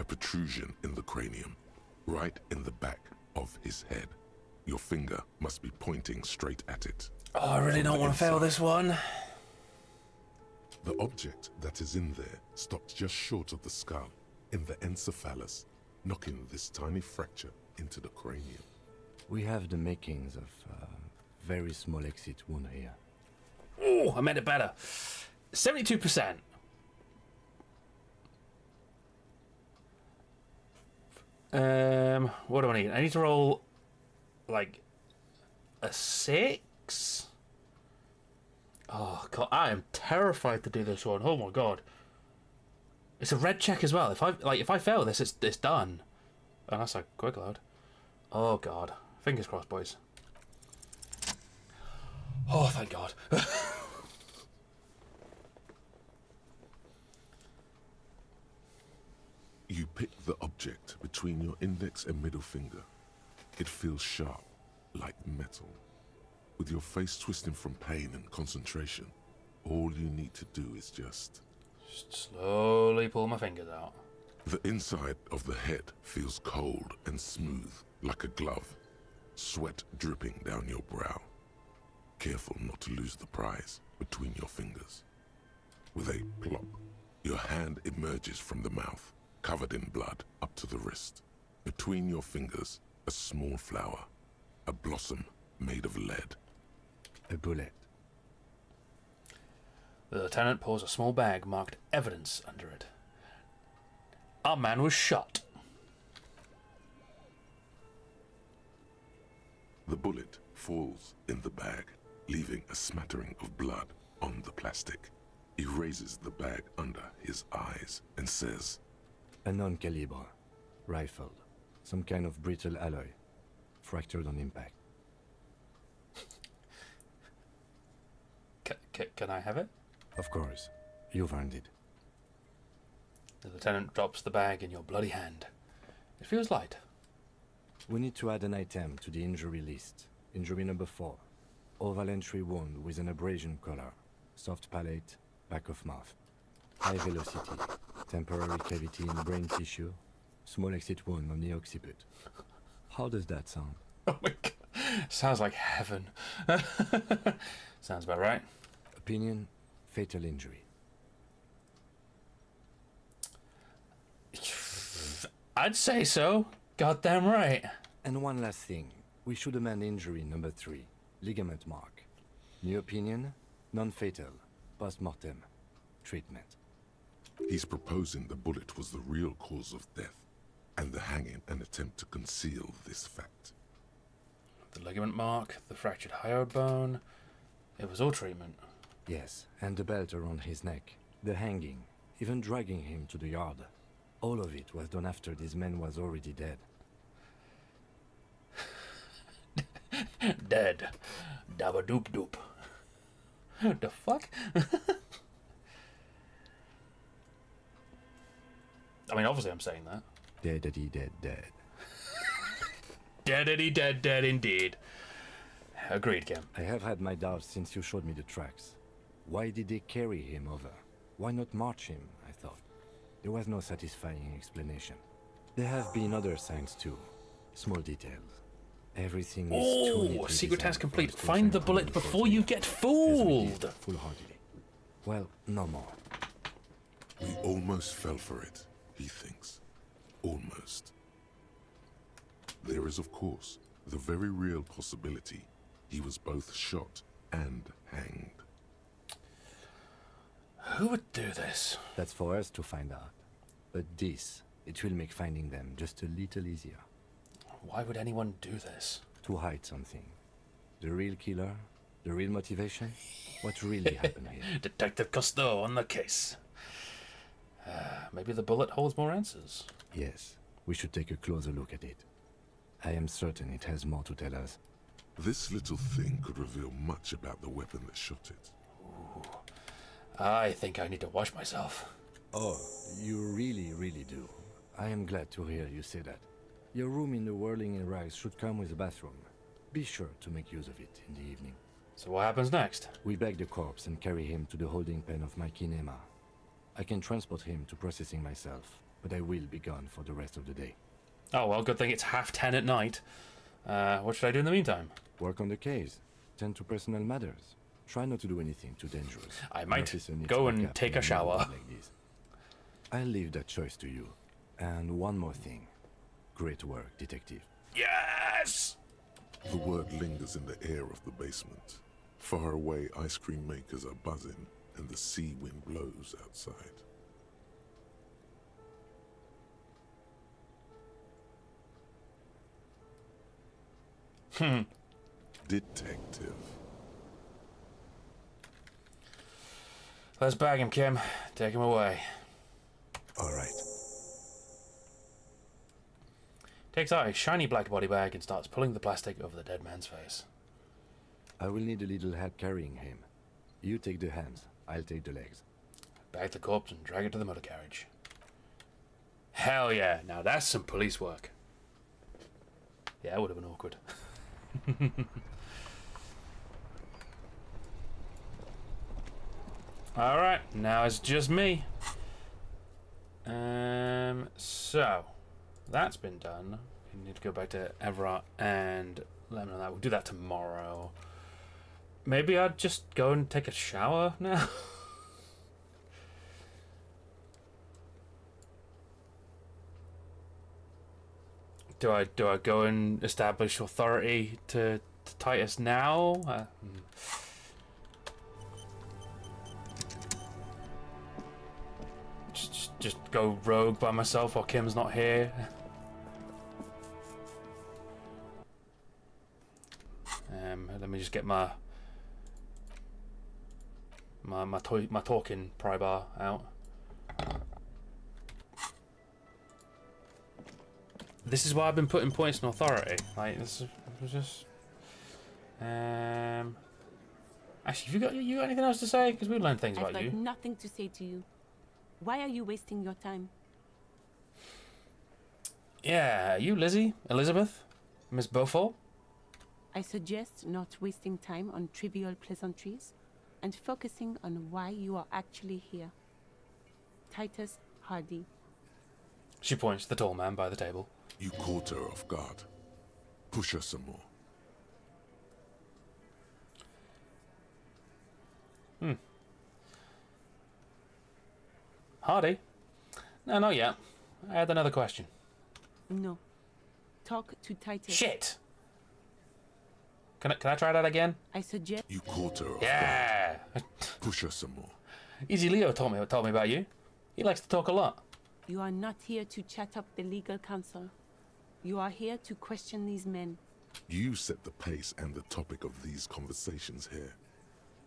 A protrusion in the cranium, right in the back of his head. Your finger must be pointing straight at it. Oh, I really don't want to fail this one. The object that is in there stops just short of the skull, in the encephalus, knocking this tiny fracture into the cranium. We have the makings of a very small exit wound here. Oh, I made it better. 72%. What do I need? I need to roll like a 6. Oh god, I am terrified to do this one. Oh my god, it's a red check as well. If I fail this, it's done. And that's a quick load. Oh god, fingers crossed, boys. Oh, thank god. You pick the object between your index and middle finger. It feels sharp, like metal. With your face twisting from pain and concentration, all you need to do is just Slowly pull my fingers out. The inside of the head feels cold and smooth, like a glove. Sweat dripping down your brow. Careful not to lose the prize between your fingers. With a plop, your hand emerges from the mouth, covered in blood up to the wrist. Between your fingers, a small flower, a blossom made of lead. A bullet. The lieutenant pulls a small bag marked evidence under it. Our man was shot. The bullet falls in the bag, leaving a smattering of blood on the plastic. He raises the bag under his eyes and says, A non-calibre. Rifled. Some kind of brittle alloy. Fractured on impact. Can I have it? Of course. You've earned it. The lieutenant drops the bag in your bloody hand. It feels light. We need to add an item to the injury list. Injury number 4. Oval entry wound with an abrasion collar. Soft palate, back of mouth. High velocity. Temporary cavity in brain tissue. Small exit wound on the occiput. How does that sound? Oh my god. Sounds like heaven. Sounds about right. Opinion, fatal injury. I'd say so. Goddamn right. And one last thing. We should amend injury number 3. Ligament mark. New opinion, non-fatal. Post-mortem. Treatment. He's proposing the bullet was the real cause of death, and the hanging an attempt to conceal this fact. The ligament mark, the fractured hyoid bone. It was all treatment. Yes, and the belt around his neck. The hanging. Even dragging him to the yard. All of it was done after this man was already dead. Dead. Dabba doop doop. The fuck? I mean, obviously I'm saying that. Deadity dead dead. Deadity dead dead indeed. Agreed, Kim. I have had my doubts since you showed me the tracks. Why did they carry him over? Why not march him, I thought. There was no satisfying explanation. There have been other signs too. Small details. Everything is too Oh, neatly secret task designed for complete. us to Find the assemble bullet before before they you are, get as we did fooled. Full-heartedly. Well, no more. We almost fell for it, he thinks. Almost. There is, of course, the very real possibility he was both shot and hanged. Who would do this? That's for us to find out. But this, it will make finding them just a little easier. Why would anyone do this? To hide something. The real killer? The real motivation? What really happened here? Detective Cousteau on the case. Maybe the bullet holds more answers. Yes, we should take a closer look at it. I am certain it has more to tell us. This little thing could reveal much about the weapon that shot it. I think I need to wash myself. Oh, you really do. I am glad to hear you say that. Your room in the Whirling in Rags should come with a bathroom. Be sure to make use of it in the evening. So what happens next? We bag the corpse and carry him to the holding pen of my kinema. I can transport him to processing myself, but I will be gone for the rest of the day. Oh, well, good thing it's 10:30 at night. What should I do in the meantime? Work on the case. Tend to personal matters. Try not to do anything too dangerous. I An might officer needs go and backup take in a shower. like this. I'll leave that choice to you. And one more thing. Great work, detective. Yes! The word lingers in the air of the basement. Far away, ice cream makers are buzzing, and the sea wind blows outside. Detective. Let's bag him, Kim. Take him away. All right. Takes out a shiny black body bag and starts pulling the plastic over the dead man's face. I will need a little help carrying him. You take the hands, I'll take the legs. Bag the corpse and drag it to the motor carriage. Hell yeah, now that's some police work. Yeah, it would have been awkward. Alright, now it's just me. So, that's been done. We need to go back to Everett and let him know that. We'll do that tomorrow. Maybe I'd just go and take a shower now. Do I go and establish authority to Titus now? Just go rogue by myself while Kim's not here. Let me just get my talking pry bar out. This is why I've been putting points in authority. Like, this was just... Actually, you got anything else to say? Because we learned things about I've you. got nothing to say to you. Why are you wasting your time? Yeah, you, Lizzie, Elizabeth, Miss Beaufort. I suggest not wasting time on trivial pleasantries and focusing on why you are actually here. Titus Hardy. She points to the tall man by the table. You caught her off guard. Push her some more. Hardy? No, not yet. I had another question. No. Talk to Titus. Shit! Can I try that again? I suggest... You caught her off guard. Yeah! Push her some more. Easy Leo told me about you. He likes to talk a lot. You are not here to chat up the legal counsel. You are here to question these men. You set the pace and the topic of these conversations here.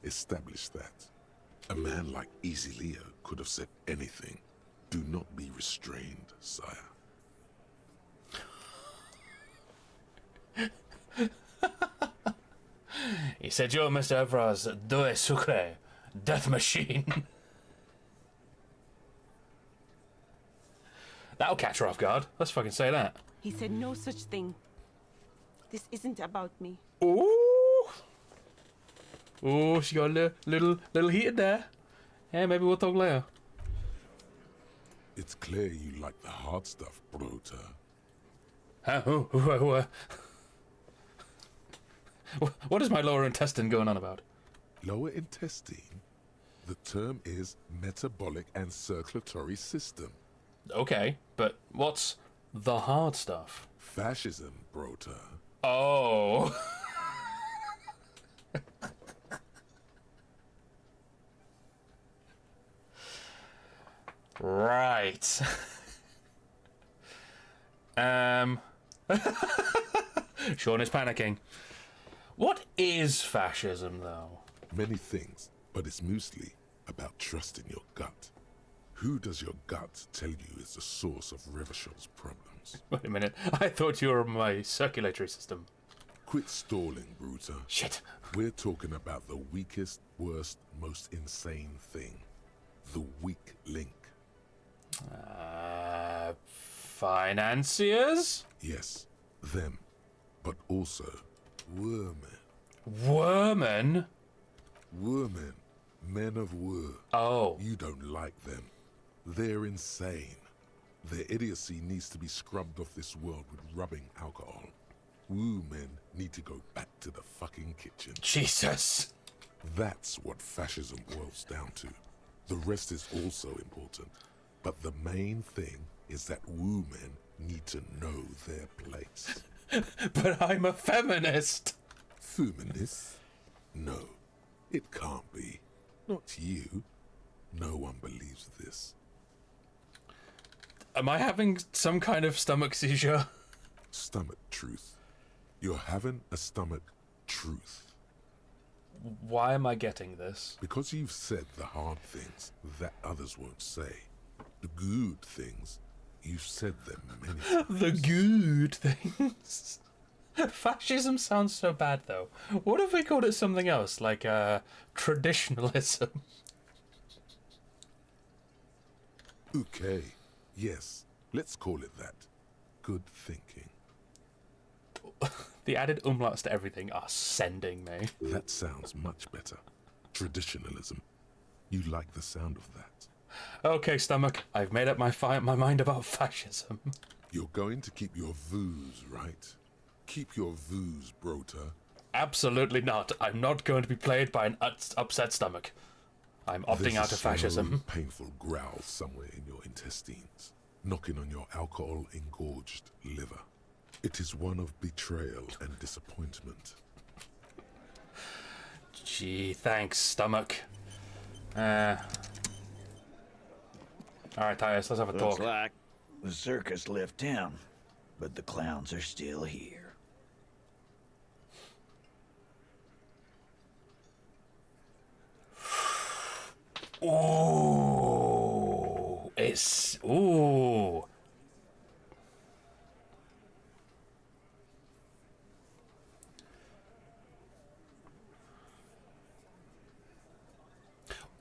Establish that. A man like Easy Leo could have said anything. Do not be restrained, sire. He said you're Mr. Evra's Deux Sucre, death machine. That'll catch her off guard. Let's fucking say that. He said no such thing. This isn't about me. Ooh! Ooh, she got a little heated there. Yeah, maybe we'll talk later. It's clear you like the hard stuff, Brota. Huh? What is my lower intestine going on about? Lower intestine? The term is metabolic and circulatory system. Okay, but what's the hard stuff? Fascism, Brota. Oh. Right. Sean is panicking. What is fascism, though? Many things, but it's mostly about trusting your gut. Who does your gut tell you is the source of Revishal's problems? Wait a minute. I thought you were my circulatory system. Quit stalling, Bruta. Shit. We're talking about the weakest, worst, most insane thing. The weak link. Financiers? Yes, them. But also, Wermen. Wormen? Wermen. Men of Wur. Oh. You don't like them. They're insane. Their idiocy needs to be scrubbed off this world with rubbing alcohol. Wu men need to go back to the fucking kitchen. Jesus. That's what fascism boils down to. The rest is also important. But the main thing is that Wu men need to know their place. But I'm a feminist. Feminist? No, it can't be. Not you. No one believes this. Am I having some kind of stomach seizure? Stomach truth. You're having a stomach truth. Why am I getting this? Because you've said the hard things that others won't say. The good things, you've said them many times. The good things. Fascism sounds so bad, though. What if we called it something else, like traditionalism? Okay, yes, let's call it that. Good thinking. The added umlauts to everything are sending me. That sounds much better. Traditionalism. You like the sound of that. Okay, stomach. I've made up my mind about fascism. You're going to keep your views, right? Keep your views, Brota. Absolutely not. I'm not going to be played by an upset stomach. I'm opting out of fascism. There's a painful growl somewhere in your intestines, knocking on your alcohol-engorged liver. It is one of betrayal and disappointment. Gee, thanks, stomach. Alright, Titus, let's have a Looks talk. like the circus left town, but the clowns are still here. Ooh, it's ooh.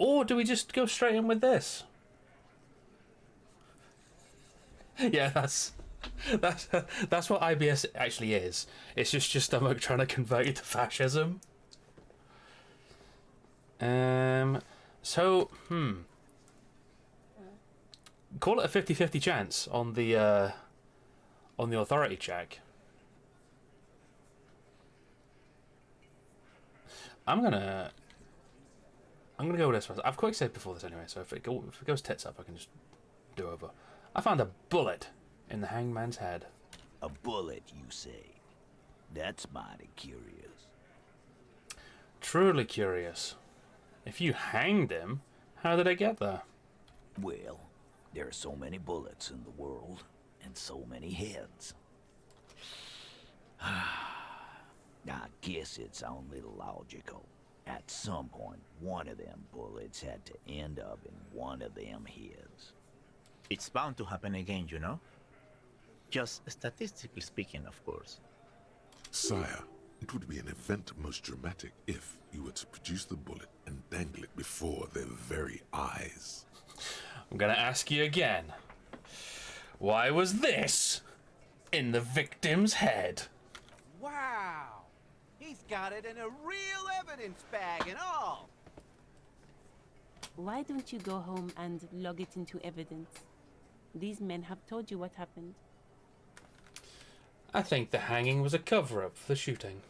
Or do we just go straight in with this? Yeah, that's what IBS actually is. It's just your stomach trying to convert you to fascism. So, call it a 50-50 chance on the authority check. I'm gonna go with this one. I've quick saved before this anyway, so if it goes tits up, I can just do over. I found a bullet in the hangman's head. A bullet, you say? That's mighty curious. Truly curious. If you hanged him, how did it get there? Well, there are so many bullets in the world, and so many heads. I guess it's only logical. At some point, one of them bullets had to end up in one of them heads. It's bound to happen again, you know? Just statistically speaking, of course. Sire, it would be an event most dramatic if you were to produce the bullet and dangle it before their very eyes. I'm gonna ask you again. Why was this in the victim's head? Wow! He's got it in a real evidence bag and all! Why don't you go home and log it into evidence? These men have told you what happened. I think the hanging was a cover-up for the shooting.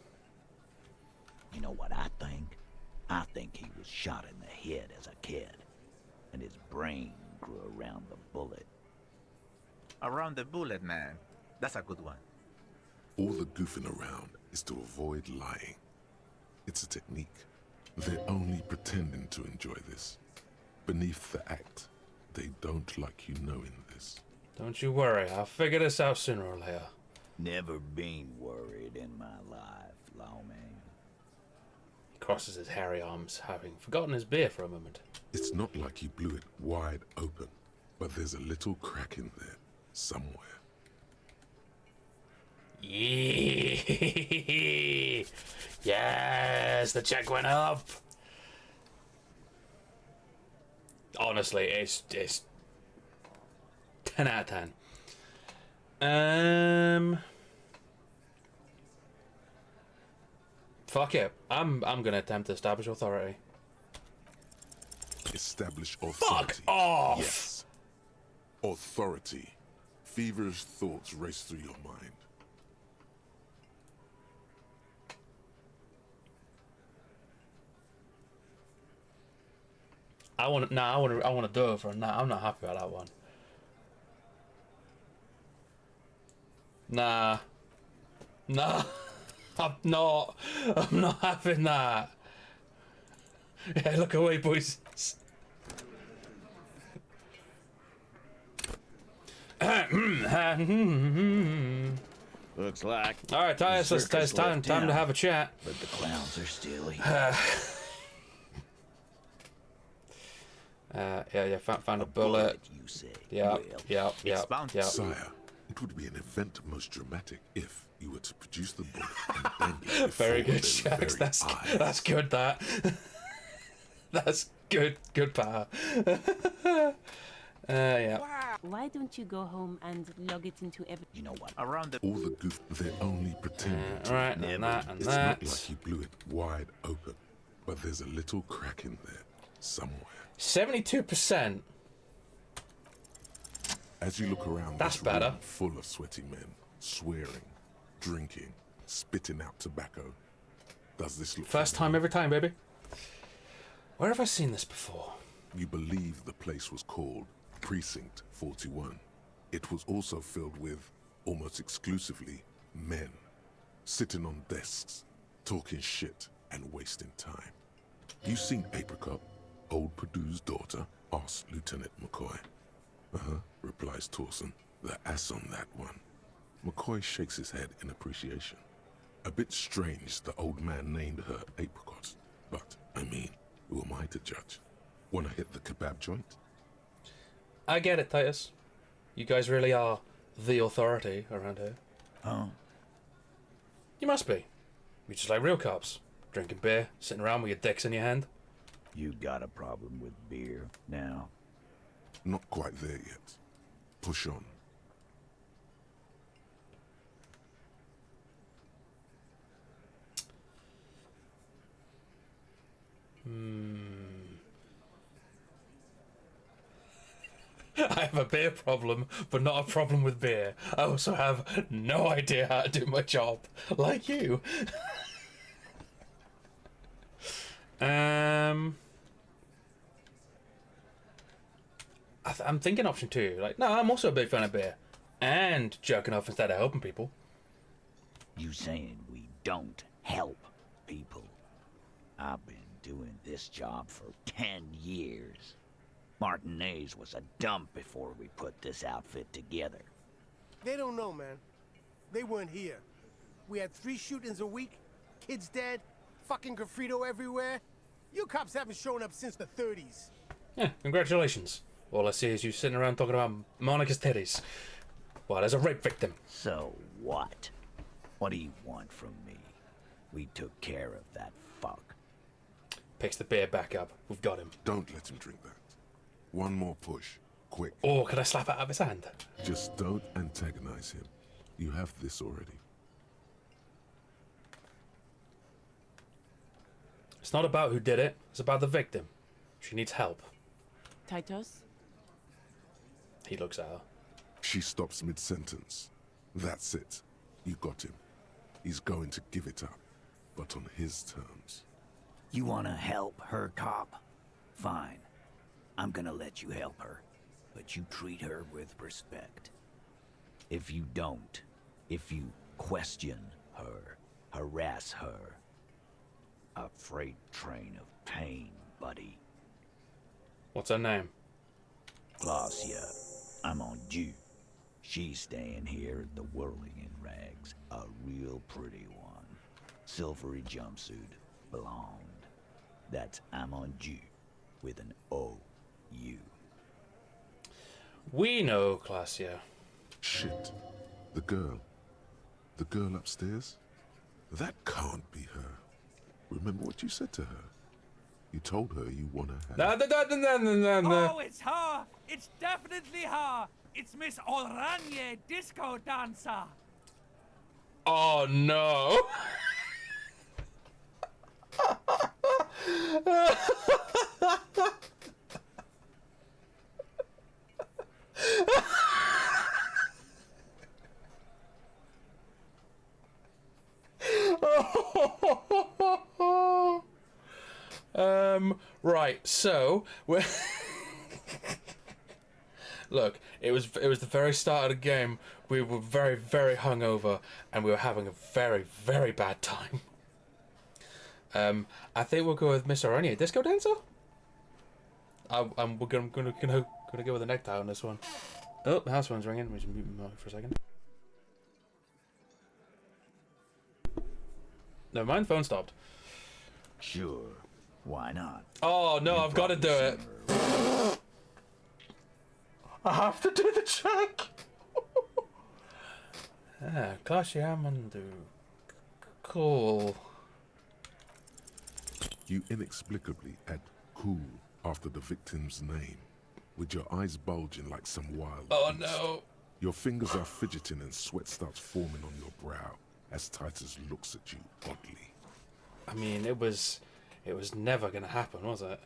You know what I think? I think he was shot in the head as a kid, and his brain grew around the bullet. Around the bullet, man. That's a good one. All the goofing around is to avoid lying. It's a technique. They're only pretending to enjoy this. Beneath the act, they don't like you knowing this. Don't you worry, I'll figure this out sooner or later. Never been worried in my life, lawman. He crosses his hairy arms, having forgotten his beer for a moment. It's not like you blew it wide open, but there's a little crack in there, somewhere. Yeah. Yes, the check went up. Honestly, it's 10 out of 10. Fuck it. I'm gonna attempt to establish authority. Establish authority. Fuck off! Yes. Authority. Feverish thoughts race through your mind. I want to do it for nah. I'm not happy about that one. Nah. I'm not having that. Yeah, look away, boys. Looks like. All right, Tyus, it's time to have a chat. But the clowns are still here. Yeah, found a bullet. You say. Yeah. Sire, it would be an event most dramatic if you were to produce the bullet and dangle it Very before good, their Shax. very eyes. That's good. That's good power. Yeah. Why don't you go home and log it into evidence? You know what? Around the... All the goof, they're only pretending to. Right, and that, and It's that. not like you blew it wide open, but there's a little crack in there, somewhere. 72%. As you look around That's this better. room full of sweaty men, swearing, drinking, spitting out tobacco, does this look First time, familiar? every time, baby. Where have I seen this before? You believe the place was called Precinct 41. It was also filled with, almost exclusively, men, sitting on desks, talking shit and wasting time. You seen Apricot, old Purdue's daughter? Asks Lieutenant McCoy. Replies Torson, the ass on that one. McCoy shakes his head in appreciation. A bit strange the old man named her Apricot, but, I mean, who am I to judge? Wanna hit the kebab joint? I get it, Titus. You guys really are the authority around here. Huh? You must be. You're just like real cops. Drinking beer, sitting around with your dicks in your hand. You got a problem with beer now? Not quite there yet. Push on. I have a beer problem, but not a problem with beer. I also have no idea how to do my job, like you. I'm thinking option 2. Like, no, I'm also a big fan of beer. And jerking off instead of helping people. You saying we don't help people? I've been doing this job for 10 years. Martinez was a dump before we put this outfit together. They don't know, man. They weren't here. We had 3 shootings a week, kids dead, fucking graffito everywhere. You cops haven't shown up since the 30s. Yeah, congratulations. All I see is you sitting around talking about Monica's titties. Well, as a rape victim. So what? What do you want from me? We took care of that fuck. Picks the beer back up. We've got him. Don't let him drink that. One more push. Quick. Or could I slap it out of his hand? Just don't antagonize him. You have this already. It's not about who did it. It's about the victim. She needs help. Titus? He looks at her. She stops mid-sentence. That's it. You got him. He's going to give it up, but on his terms. You wanna help her, cop? Fine. I'm gonna let you help her, but you treat her with respect. If you don't, if you question her, harass her, a freight train of pain, buddy. What's her name? Glacia, I'm on due. She's staying here at the Whirling in Rags, a real pretty one. Silvery jumpsuit, blonde. That's I'm on due, with an O-U. We know Glacia. Shit. The girl. The girl upstairs? That can't be her. Remember what you said to her? You told her you want to have... Oh, it's her! It's definitely her! It's Miss Oranje, disco dancer! Oh, no! Right, so we're look, it was the very start of the game. We were very, very hungover and we were having a very, very bad time. I think we'll go with Miss Oranje, disco dancer. We're gonna go with a necktie on this one. Oh, the house phone's ringing. Let me just mute my mic for a second. Never mind, phone stopped. Sure, why not? Oh no, I've got to do it. I have to do the check. Classy Amandu. Cool. You inexplicably add cool after the victim's name, with your eyes bulging like some wild Oh beast. no. Your fingers are fidgeting and sweat starts forming on your brow as Titus looks at you oddly. I mean, it was never gonna happen, was it?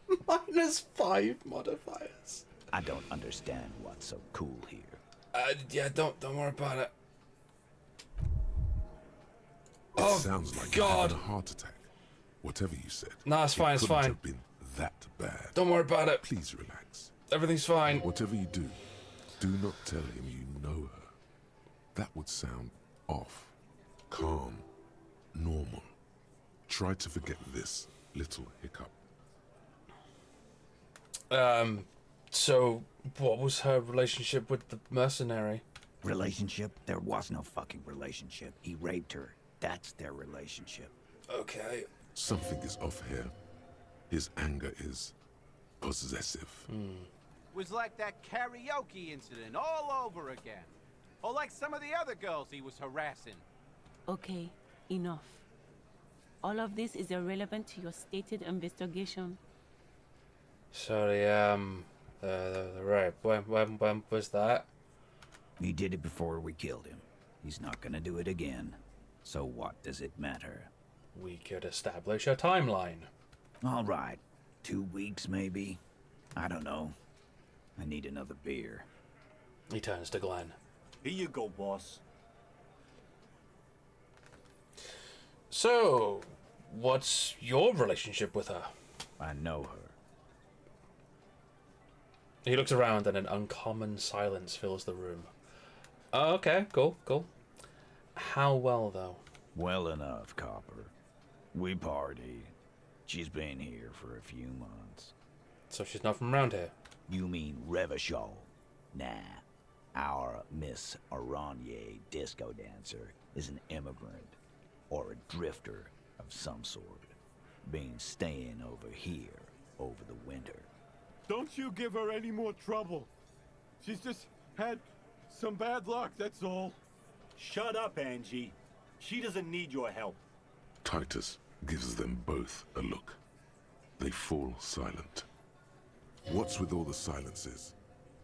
-5 modifiers. I don't understand what's so cool here. Yeah, don't worry about it. It sounds like you're God. having a heart attack. Whatever you said. No, it's fine, it it's couldn't fine. have been that bad. Don't worry about it. Please relax. Everything's fine. Whatever you do not tell him you know her. That would sound off. Calm. Normal. Try to forget this little hiccup. So what was her relationship with the mercenary? Relationship? There was no fucking relationship. He raped her. That's their relationship. Okay. Something is off here. His anger is possessive. Was like that karaoke incident all over again. Or like some of the other girls he was harassing. Okay, enough. all of this is irrelevant to your stated investigation. Sorry, the rape. When was that? He did it before we killed him. He's not gonna do it again. So what does it matter? We could establish a timeline. All right. 2 weeks, maybe? I don't know. I need another beer. He turns to Glenn. Here you go, boss. So, what's your relationship with her? I know her. He looks around and an uncommon silence fills the room. Oh, okay, cool. How well, though? Well enough, Copper. We party. She's been here for a few months. So she's not from around here? You mean Revachol? Nah. Our Miss Aranye disco dancer is an immigrant, or a drifter of some sort. Been staying over here over the winter. Don't you give her any more trouble. She's just had some bad luck, that's all. Shut up, Angie. She doesn't need your help. Titus gives them both a look. They fall silent. What's with all the silences?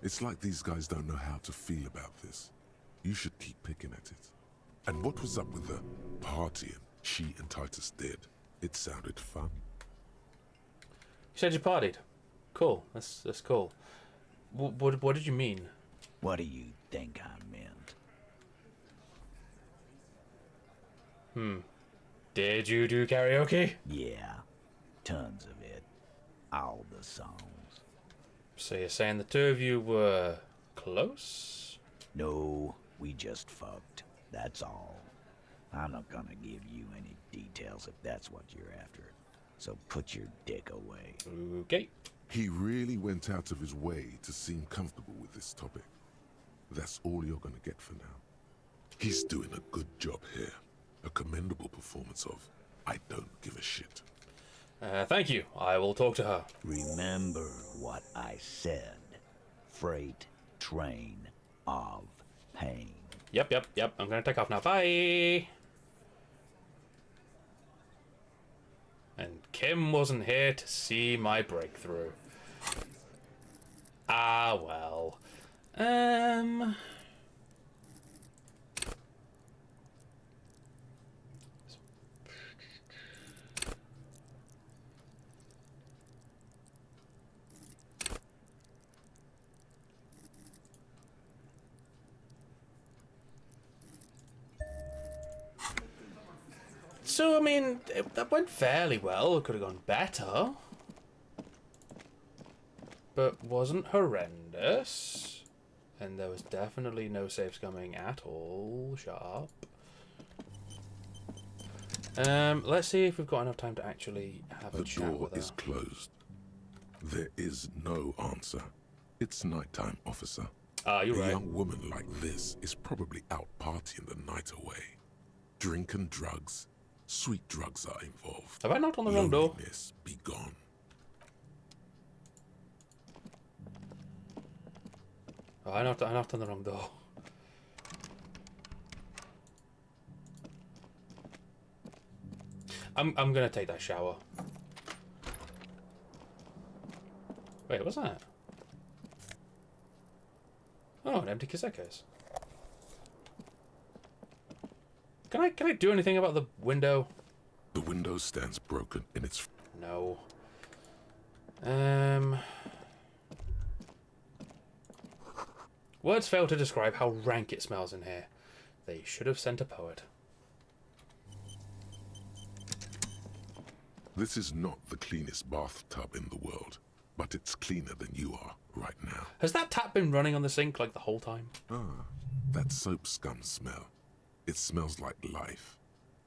It's like these guys don't know how to feel about this. You should keep picking at it. And what was up with the partying she and Titus did? It sounded fun. You said you partied. Cool. That's cool. What did you mean? What do you think I meant? Did you do karaoke? Yeah. Tons of it. All the songs. So you're saying the two of you were close? No, we just fucked. That's all. I'm not gonna give you any details if that's what you're after. So put your dick away. Okay. He really went out of his way to seem comfortable with this topic. That's all you're gonna get for now. He's doing a good job here. A commendable performance of I don't give a shit. Thank you. I will talk to her. Remember what I said. Freight train of pain. Yep. I'm gonna take off now. Bye. And Kim wasn't here to see my breakthrough. Ah, well. So, I mean, that went fairly well. It could have gone better. But wasn't horrendous. And there was definitely no safe scumming at all. Shut up. Let's see if we've got enough time to actually have a chat with her. The door is closed. There is no answer. It's nighttime, officer. You're right. A young woman like this is probably out partying the night away. Drink and drugs. Sweet drugs are involved. Have I knocked on the wrong door? Loneliness, be gone. Oh, I knocked on the wrong door. I'm gonna take that shower. Wait, what's that? Oh, an empty cassette case. Can I do anything about the window? The window stands broken in its... No. Words fail to describe how rank it smells in here. They should have sent a poet. This is not the cleanest bathtub in the world, but it's cleaner than you are right now. Has that tap been running on the sink like the whole time? Ah, that soap scum smell. It smells like life,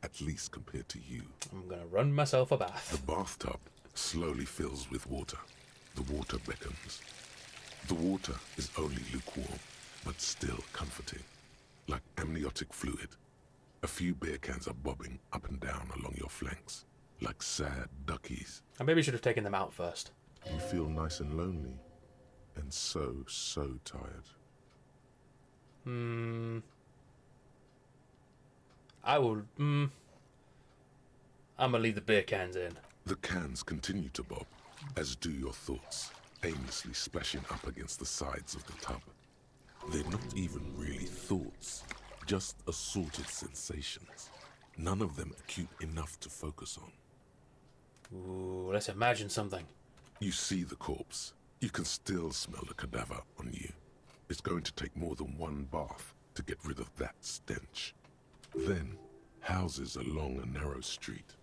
at least compared to you. I'm gonna run myself a bath. The bathtub slowly fills with water. The water beckons. The water is only lukewarm, but still comforting, like amniotic fluid. A few beer cans are bobbing up and down along your flanks, like sad duckies. I maybe should have taken them out first. You feel nice and lonely, and so tired. I I'm gonna leave the beer cans in. The cans continue to bob, as do your thoughts, aimlessly splashing up against the sides of the tub. They're not even really thoughts, just assorted sensations. None of them acute enough to focus on. Ooh, let's imagine something. You see the corpse. You can still smell the cadaver on you. It's going to take more than one bath to get rid of that stench. Then, houses along a narrow street.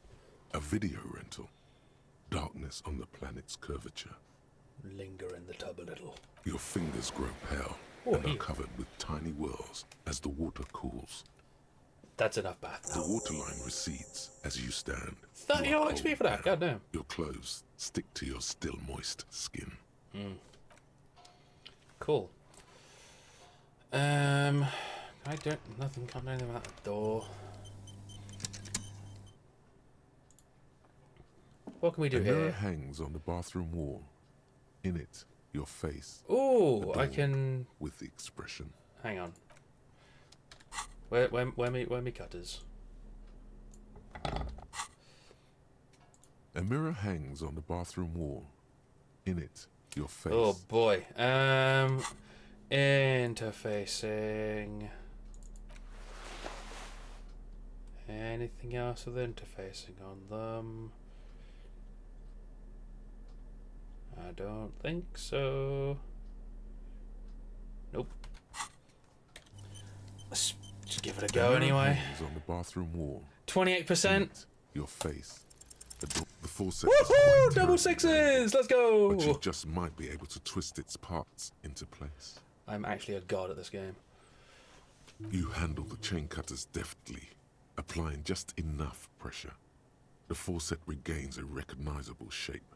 A video rental. Darkness on the planet's curvature. Linger in the tub a little. Your fingers grow pale and are covered with tiny whirls as the water cools. That's enough bath. The waterline recedes as you stand. 30 XP for that, goddamn. Your clothes stick to your still moist skin. Cool. I don't. Nothing. Can't do anything about the door. What can we do A here? mirror hangs on the bathroom wall. In it, your face. Oh, I can. With the expression. Hang on. Where me cutters? A mirror hangs on the bathroom wall. In it, your face. Oh boy. Interfacing. Anything else with interfacing on them? I don't think so. Nope. Let's just give it a go anyway. Hangs on the bathroom wall. 28%. Your face. The forceps. Woohoo! Double sixes! Let's go! But you just might be able to twist its parts into place. I'm actually a god at this game. You handle the chain cutters deftly, applying just enough pressure. The forcep regains a recognizable shape.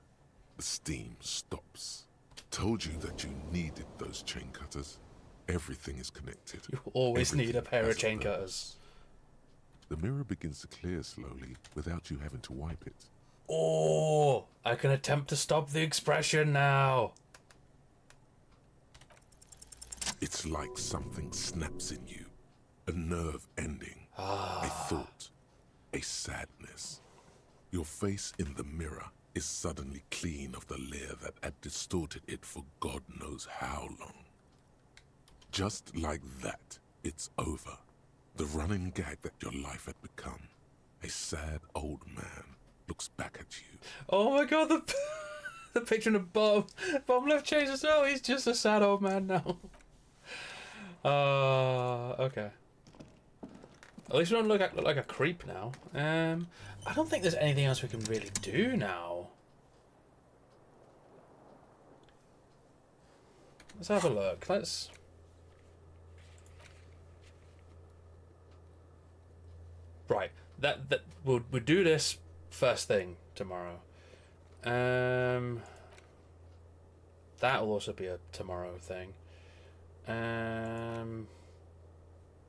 The steam stops. Told you that you needed those chain cutters. Everything is connected. You always need a pair of chain cutters. The mirror begins to clear slowly without you having to wipe it. Oh, I can attempt to stop the expression now. It's like something snaps in you. A nerve ending. A thought. A sadness. Your face in the mirror is suddenly clean of the layer that had distorted it for God knows how long. Just like that, it's over. The running gag that your life had become. A sad old man looks back at you. Oh my god, the picture of Bob left changed as well. He's just a sad old man now. Okay. At least we don't look like a creep now. I don't think there's anything else we can really do now. Let's have a look. Let's. Right. That we'll do this first thing tomorrow. That'll also be a tomorrow thing.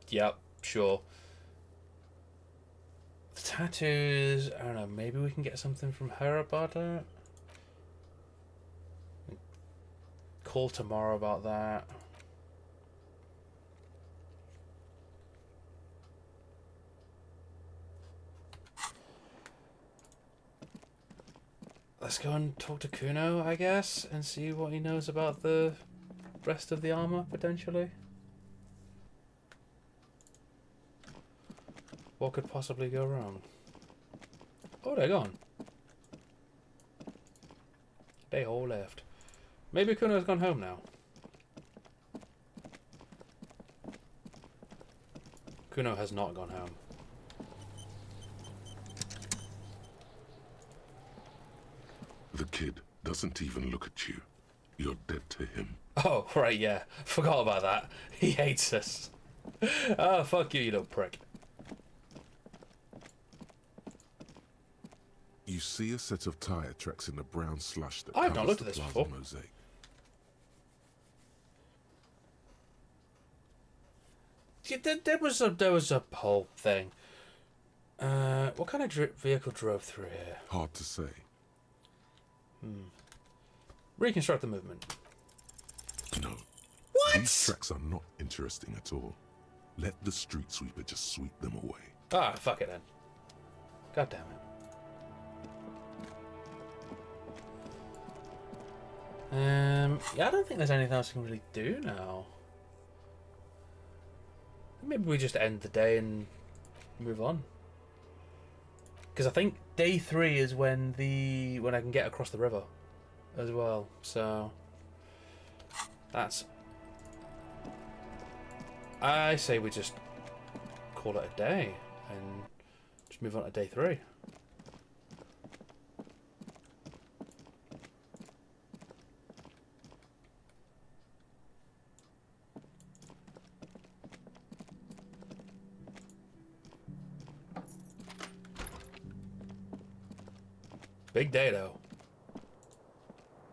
Yep, sure. The tattoos, I don't know, maybe we can get something from her about it? Call tomorrow about that. Let's go and talk to Kuno, I guess, and see what he knows about the rest of the armor, potentially. What could possibly go wrong? Oh, they're gone. They all left. Maybe Kuno's gone home now. Kuno has not gone home. The kid doesn't even look at you. You're dead to him. Oh, right, yeah. Forgot about that. He hates us. Oh, fuck you, you little prick. You see a set of tire tracks in the brown slush that I've not covers looked the at this plaza before. mosaic. Yeah, there was a whole thing. What kind of vehicle drove through here? Hard to say. Reconstruct the movement. No. What? These tracks are not interesting at all. Let the street sweeper just sweep them away. Ah, fuck it then. God damn it. Yeah, I don't think there's anything else I can really do now. Maybe we just end the day and move on. Because I think day 3 is when I can get across the river as well. So that's... I say we just call it a day and just move on to day 3. Big day, though.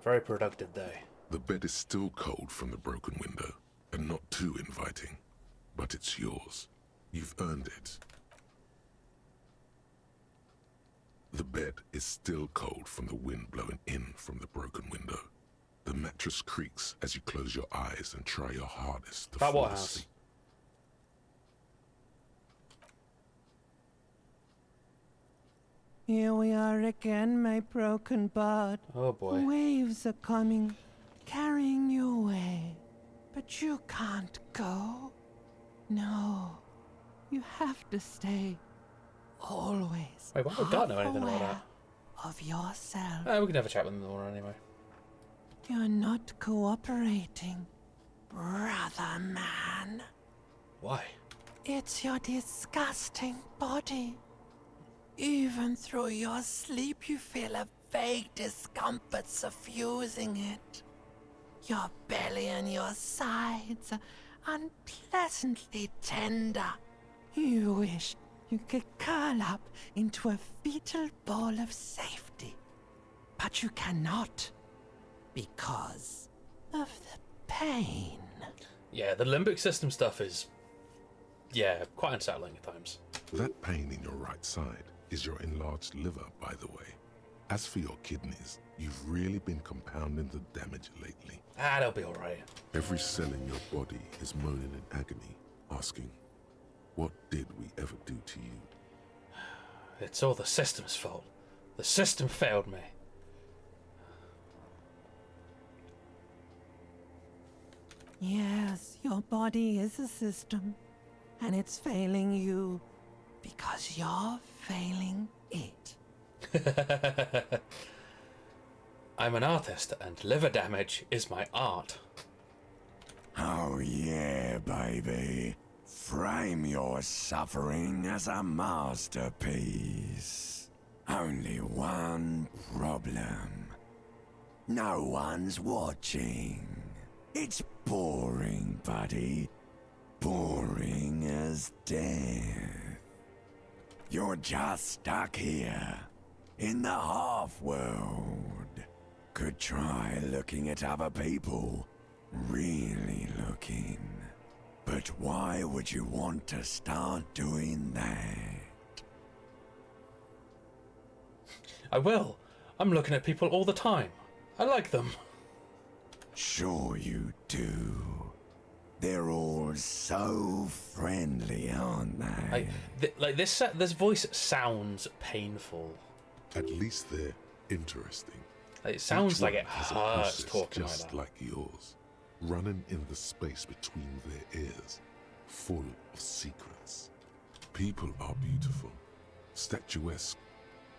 Very productive day. The bed is still cold from the broken window, and not too inviting. But it's yours. You've earned it. The bed is still cold from the wind blowing in from the broken window. The mattress creaks as you close your eyes and try your hardest to That fall what house? asleep. Here we are again, my broken bud. Oh boy. Waves are coming, carrying you away. But you can't go. No, you have to stay. Always. Wait, why would God know anything about aware that? of yourself. We can have a chat with them tomorrow anyway. You're not cooperating, brother man. Why? It's your disgusting body. Even through your sleep, you feel a vague discomfort suffusing it. Your belly and your sides are unpleasantly tender. You wish you could curl up into a fetal ball of safety. But you cannot, because of the pain. Yeah, the limbic system stuff is, quite unsettling at times. That pain in your right side is your enlarged liver, by the way. As for your kidneys, you've really been compounding the damage lately. They'll be alright. Every cell in your body is moaning in agony, asking, what did we ever do to you? It's all the system's fault. The system failed me. Yes, your body is a system, and it's failing you because you're failing it. I'm an artist, and liver damage is my art. Oh yeah, baby. Frame your suffering as a masterpiece. Only one problem. No one's watching. It's boring, buddy. Boring as death. You're just stuck here, in the half-world. Could try looking at other people. Really looking. But why would you want to start doing that? I will. I'm looking at people all the time. I like them. Sure you do. They're all so friendly, aren't they? This voice sounds painful. At least they're interesting. It sounds Each like one it has a hurts process talking like just that. like yours, running in the space between their ears, full of secrets. People are beautiful, statuesque,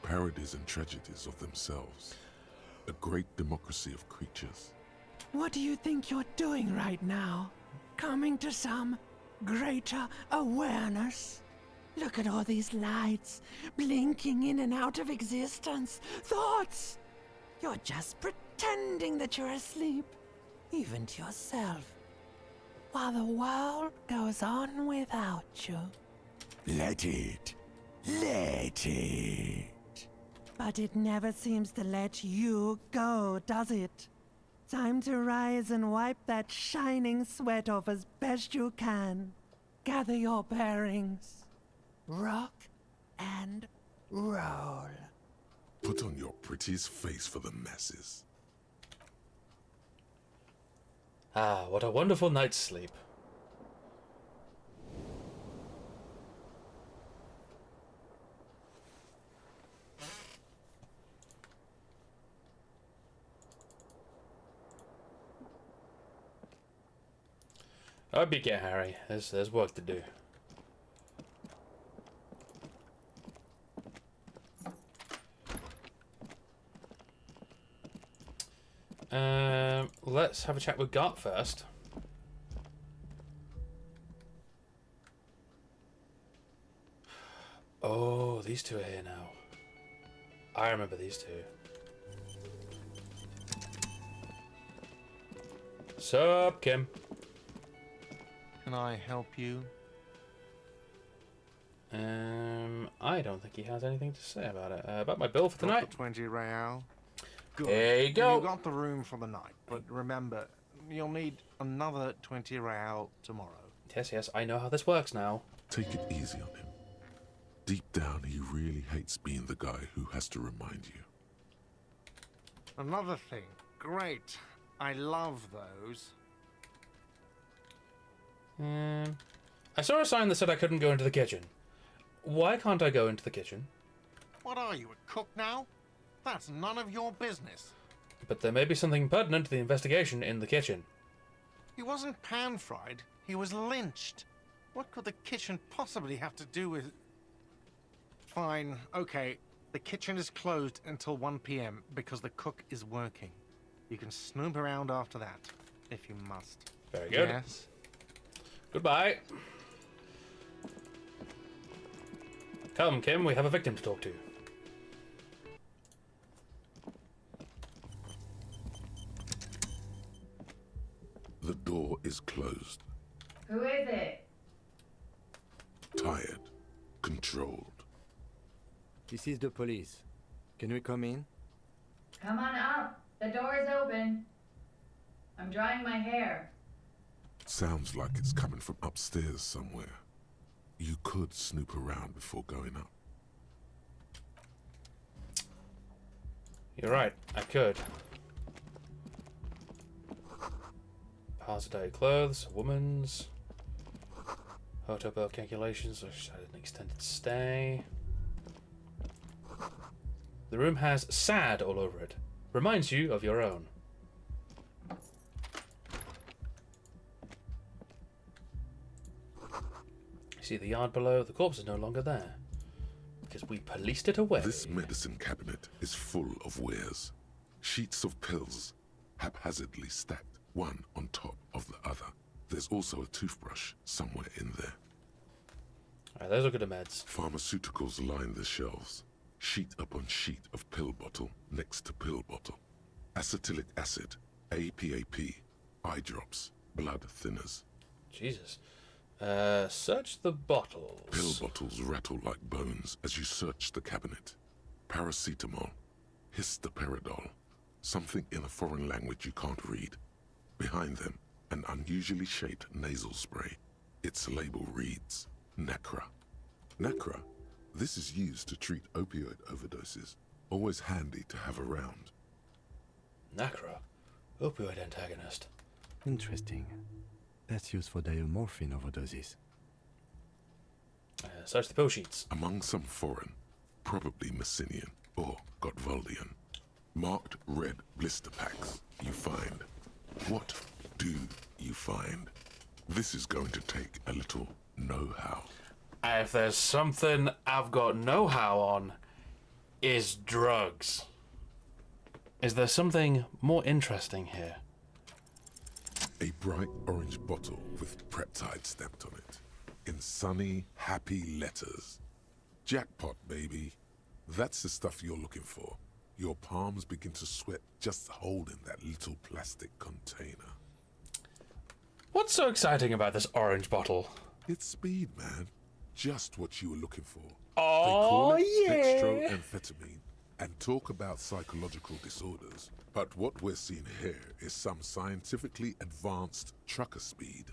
parodies and tragedies of themselves. A great democracy of creatures. What do you think you're doing right now? Coming to some greater awareness? Look at all these lights, blinking in and out of existence. Thoughts! You're just pretending that you're asleep, even to yourself, while the world goes on without you. Let it. Let it. But it never seems to let you go, does it? Time to rise and wipe that shining sweat off as best you can. Gather your bearings. Rock and roll. Put on your prettiest face for the masses. Ah, what a wonderful night's sleep. I'll be get Harry. There's work to do. Let's have a chat with Gart first. Oh, these two are here now. I remember these two. Sup, Kim? Can I help you? I don't think he has anything to say about it. About my bill for tonight. Got the 20 real. Good. There you go. You got the room for the night, but remember, you'll need another 20 real tomorrow. Yes, I know how this works now. Take it easy on him. Deep down, he really hates being the guy who has to remind you. Another thing. Great. I love those. I saw a sign that said I couldn't go into the kitchen. Why can't I go into the kitchen? What are you, a cook now? That's none of your business. But there may be something pertinent to the investigation in the kitchen. He wasn't pan-fried. He was lynched. What could the kitchen possibly have to do with... Fine, okay. The kitchen is closed until 1 p.m. because the cook is working. You can snoop around after that, if you must. Very good. Yes? Goodbye. Come, Kim, we have a victim to talk to. The door is closed. Who is it? Tired. Controlled. This is the police. Can we come in? Come on up. The door is open. I'm drying my hair. Sounds like it's coming from upstairs somewhere. You could snoop around before going up. You're right, I could. Piles of dirty clothes, a woman's. Hotel bill calculations, I had an extended stay. The room has sad all over it. Reminds you of your own. See the yard below? The corpse is no longer there. Because we policed it away. This medicine cabinet is full of wares. Sheets of pills, haphazardly stacked, one on top of the other. There's also a toothbrush somewhere in there. Alright, those look at the meds. Pharmaceuticals line the shelves. Sheet upon sheet of pill bottle next to pill bottle. Acetylic acid, APAP, eye drops, blood thinners. Jesus. Search the bottles. Pill bottles rattle like bones as you search the cabinet. Paracetamol, histoperidol, something in a foreign language you can't read. Behind them, an unusually shaped nasal spray. Its label reads, Nacra. Nacra? This is used to treat opioid overdoses. Always handy to have around. Nacra? Opioid antagonist. Interesting. That's used for diamorphine overdoses. Search the pill sheets. Among some foreign, probably Messinian or Gottwaldian, marked red blister packs you find. What do you find? This is going to take a little know-how. If there's something I've got know-how on, is drugs. Is there something more interesting here? A bright orange bottle with Preptide stamped on it. In sunny, happy letters. Jackpot, baby. That's the stuff you're looking for. Your palms begin to sweat just holding that little plastic container. What's so exciting about this orange bottle? It's speed, man. Just what you were looking for. Oh, they call it yeah. dextroamphetamine and talk about psychological disorders. But what we're seeing here is some scientifically advanced trucker speed.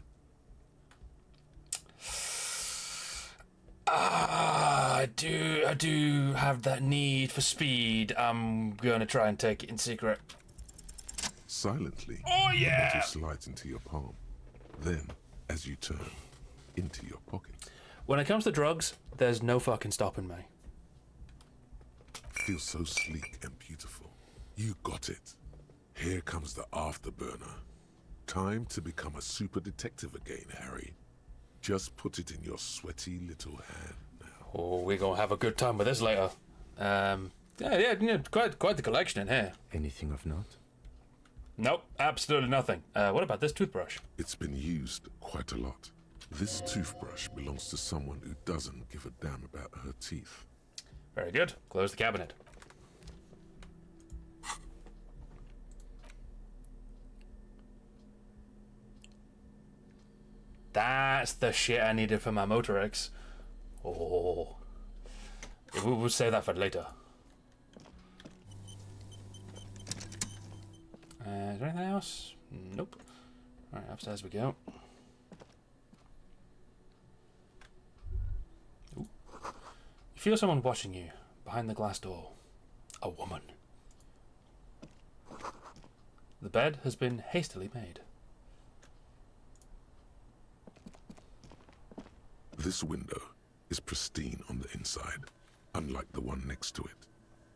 I do have that need for speed. I'm gonna try and take it in secret. Silently, Oh, yeah! the bottle slides into your palm. Then, as you turn, into your pocket. When it comes to drugs, there's no fucking stopping me. Feels so sleek and beautiful. You got it. Here comes the afterburner. Time to become a super detective again, Harry. Just put it in your sweaty little hand now. Oh, we're gonna have a good time with this later. Yeah, quite the collection in here. Anything of note? Nope, absolutely nothing. What about this toothbrush? It's been used quite a lot. This toothbrush belongs to someone who doesn't give a damn about her teeth. Very good. Close the cabinet. That's the shit I needed for my Motorix. Oh. We'll save that for later. Is there anything else? Nope. Alright, upstairs we go. Ooh. You feel someone watching you behind the glass door. A woman. The bed has been hastily made. This window is pristine on the inside, unlike the one next to it.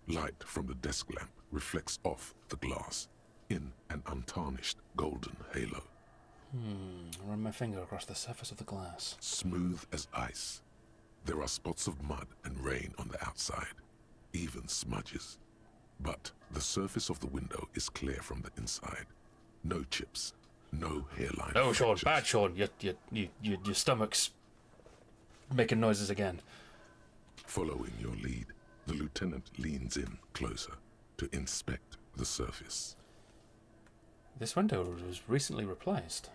Light from the desk lamp reflects off the glass in an untarnished golden halo. I run my finger across the surface of the glass. Smooth as ice. There are spots of mud and rain on the outside, even smudges. But the surface of the window is clear from the inside. No chips, no hairline. Oh, Sean, fractures. bad Sean. Your stomach's making noises again. Following your lead, the lieutenant leans in closer to inspect the surface. This window was recently replaced.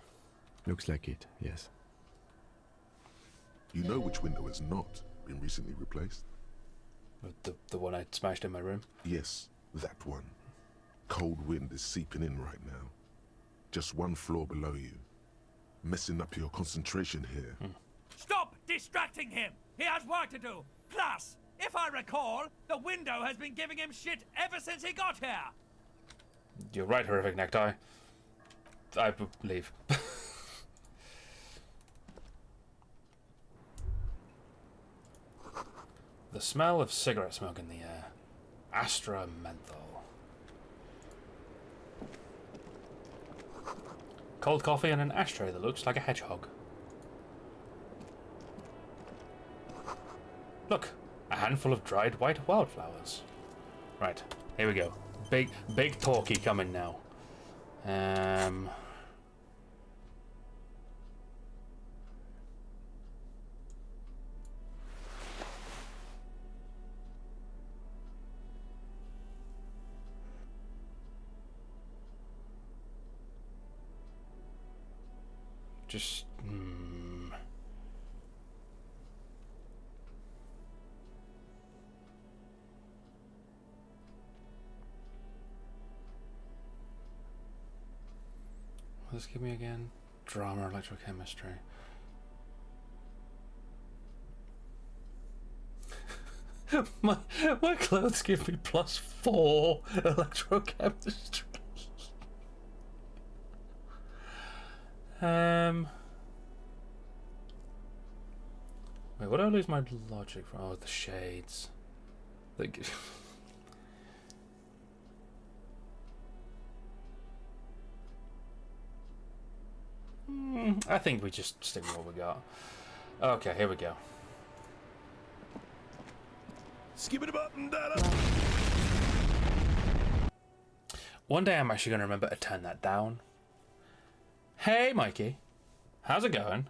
Looks like it, yes. You know which window has not been recently replaced? The one I smashed in my room? Yes, that one. Cold wind is seeping in right now. Just one floor below you. Messing up your concentration here. Stop distracting him! He has work to do! Plus, if I recall, the window has been giving him shit ever since he got here! You're right, horrific necktie. I believe. The smell of cigarette smoke in the air. Astra menthol. Cold coffee and an ashtray that looks like a hedgehog. Look, a handful of dried white wildflowers. Right, here we go. Big talkie coming now. Just what does this give me again? Drama, electrochemistry. my clothes give me +4 electrochemistry. Wait, what do I lose my logic from? Oh, the shades. I think we just stick with what we got. Okay, here we go. Skip it up and down. One day I'm actually going to remember to turn that down. Hey, Mikey. How's it going?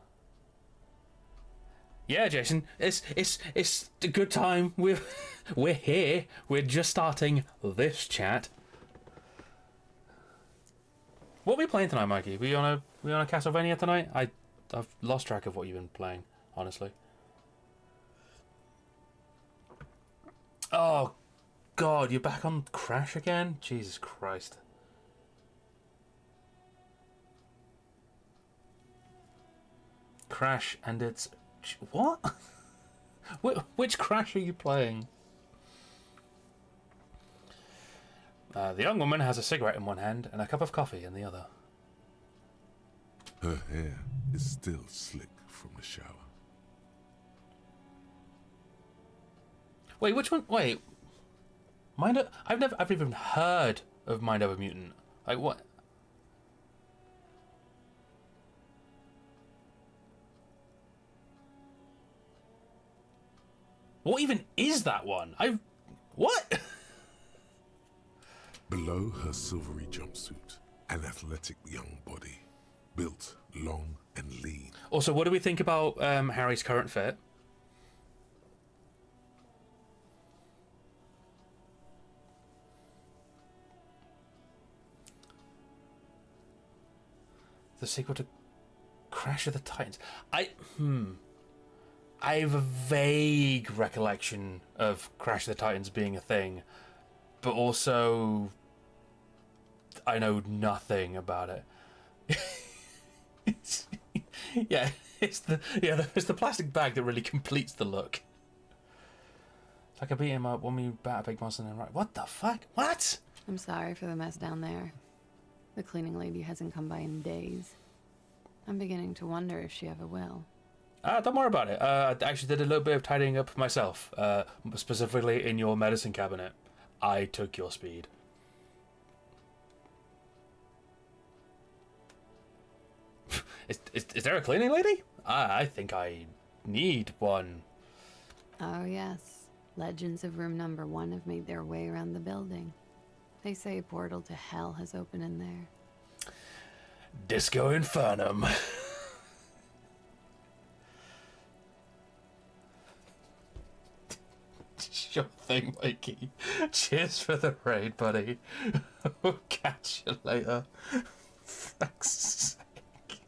Yeah, Jason. It's a good time. We're here. We're just starting this chat. What are we playing tonight, Mikey? We on a Castlevania tonight? I've lost track of what you've been playing, honestly. Oh, God, you're back on Crash again? Jesus Christ. Crash and it's... What? Which Crash are you playing? The young woman has a cigarette in one hand and a cup of coffee in the other. Her hair is still slick from the shower. Wait, which one? Wait. I've never even heard of Mind Over Mutant. Like, what? What even is that one? What? Below her silvery jumpsuit, an athletic young body, built, long and lean. Also, what do we think about Harry's current fit? The sequel to Crash of the Titans. I have a vague recollection of Crash of the Titans being a thing, but also I know nothing about it. it's the plastic bag that really completes the look. It's like I beat him up when we bat a big monster and right. What the fuck? What? I'm sorry for the mess down there. The cleaning lady hasn't come by in days. I'm beginning to wonder if she ever will. Don't worry about it. I actually did a little bit of tidying up myself, specifically in your medicine cabinet. I took your speed. Is there a cleaning lady? I think I need one. Oh yes, legends of room number 1 have made their way around the building. They say a portal to hell has opened in there. Disco Infernum. Sure thing, Mikey. Cheers for the raid, buddy. We'll catch you later. Fuck's sake.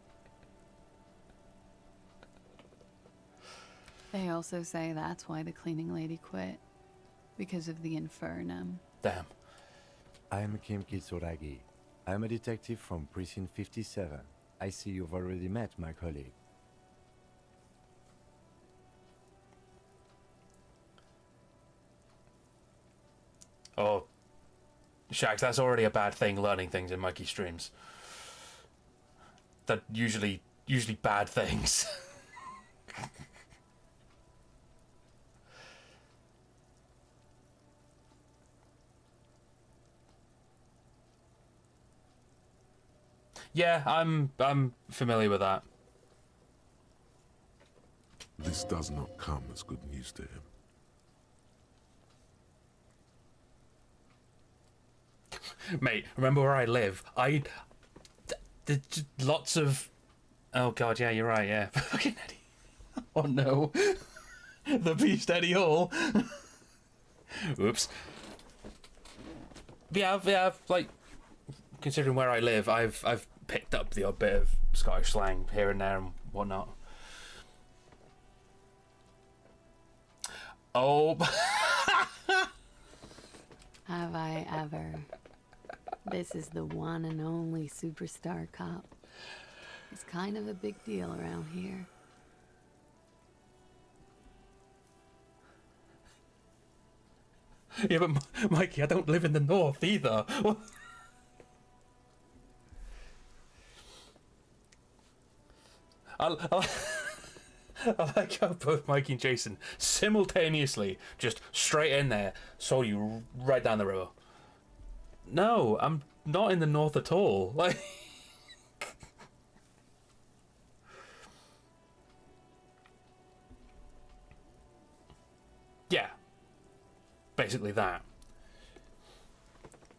They also say that's why the cleaning lady quit. Because of the Infernum. Damn. I'm Kim Kitsuragi. I'm a detective from Precinct 57. I see you've already met my colleague. Oh, Shax, that's already a bad thing, learning things in Mikey streams. That usually bad things. Yeah, I'm familiar with that. This does not come as good news to him. Mate, remember where I live? Lots of... Oh god, yeah, you're right, yeah. Fucking Eddie. Oh no. The beast Eddie Hall. Oops. Yeah, like, considering where I live, I've picked up the odd bit of Scottish slang here and there and whatnot. Oh. Have I ever? This is the one and only superstar cop. It's kind of a big deal around here. Yeah, but Mikey, I don't live in the north either. I like how both Mikey and Jason simultaneously just straight in there saw you right down the river. No, I'm not in the north at all. Like, yeah, basically that.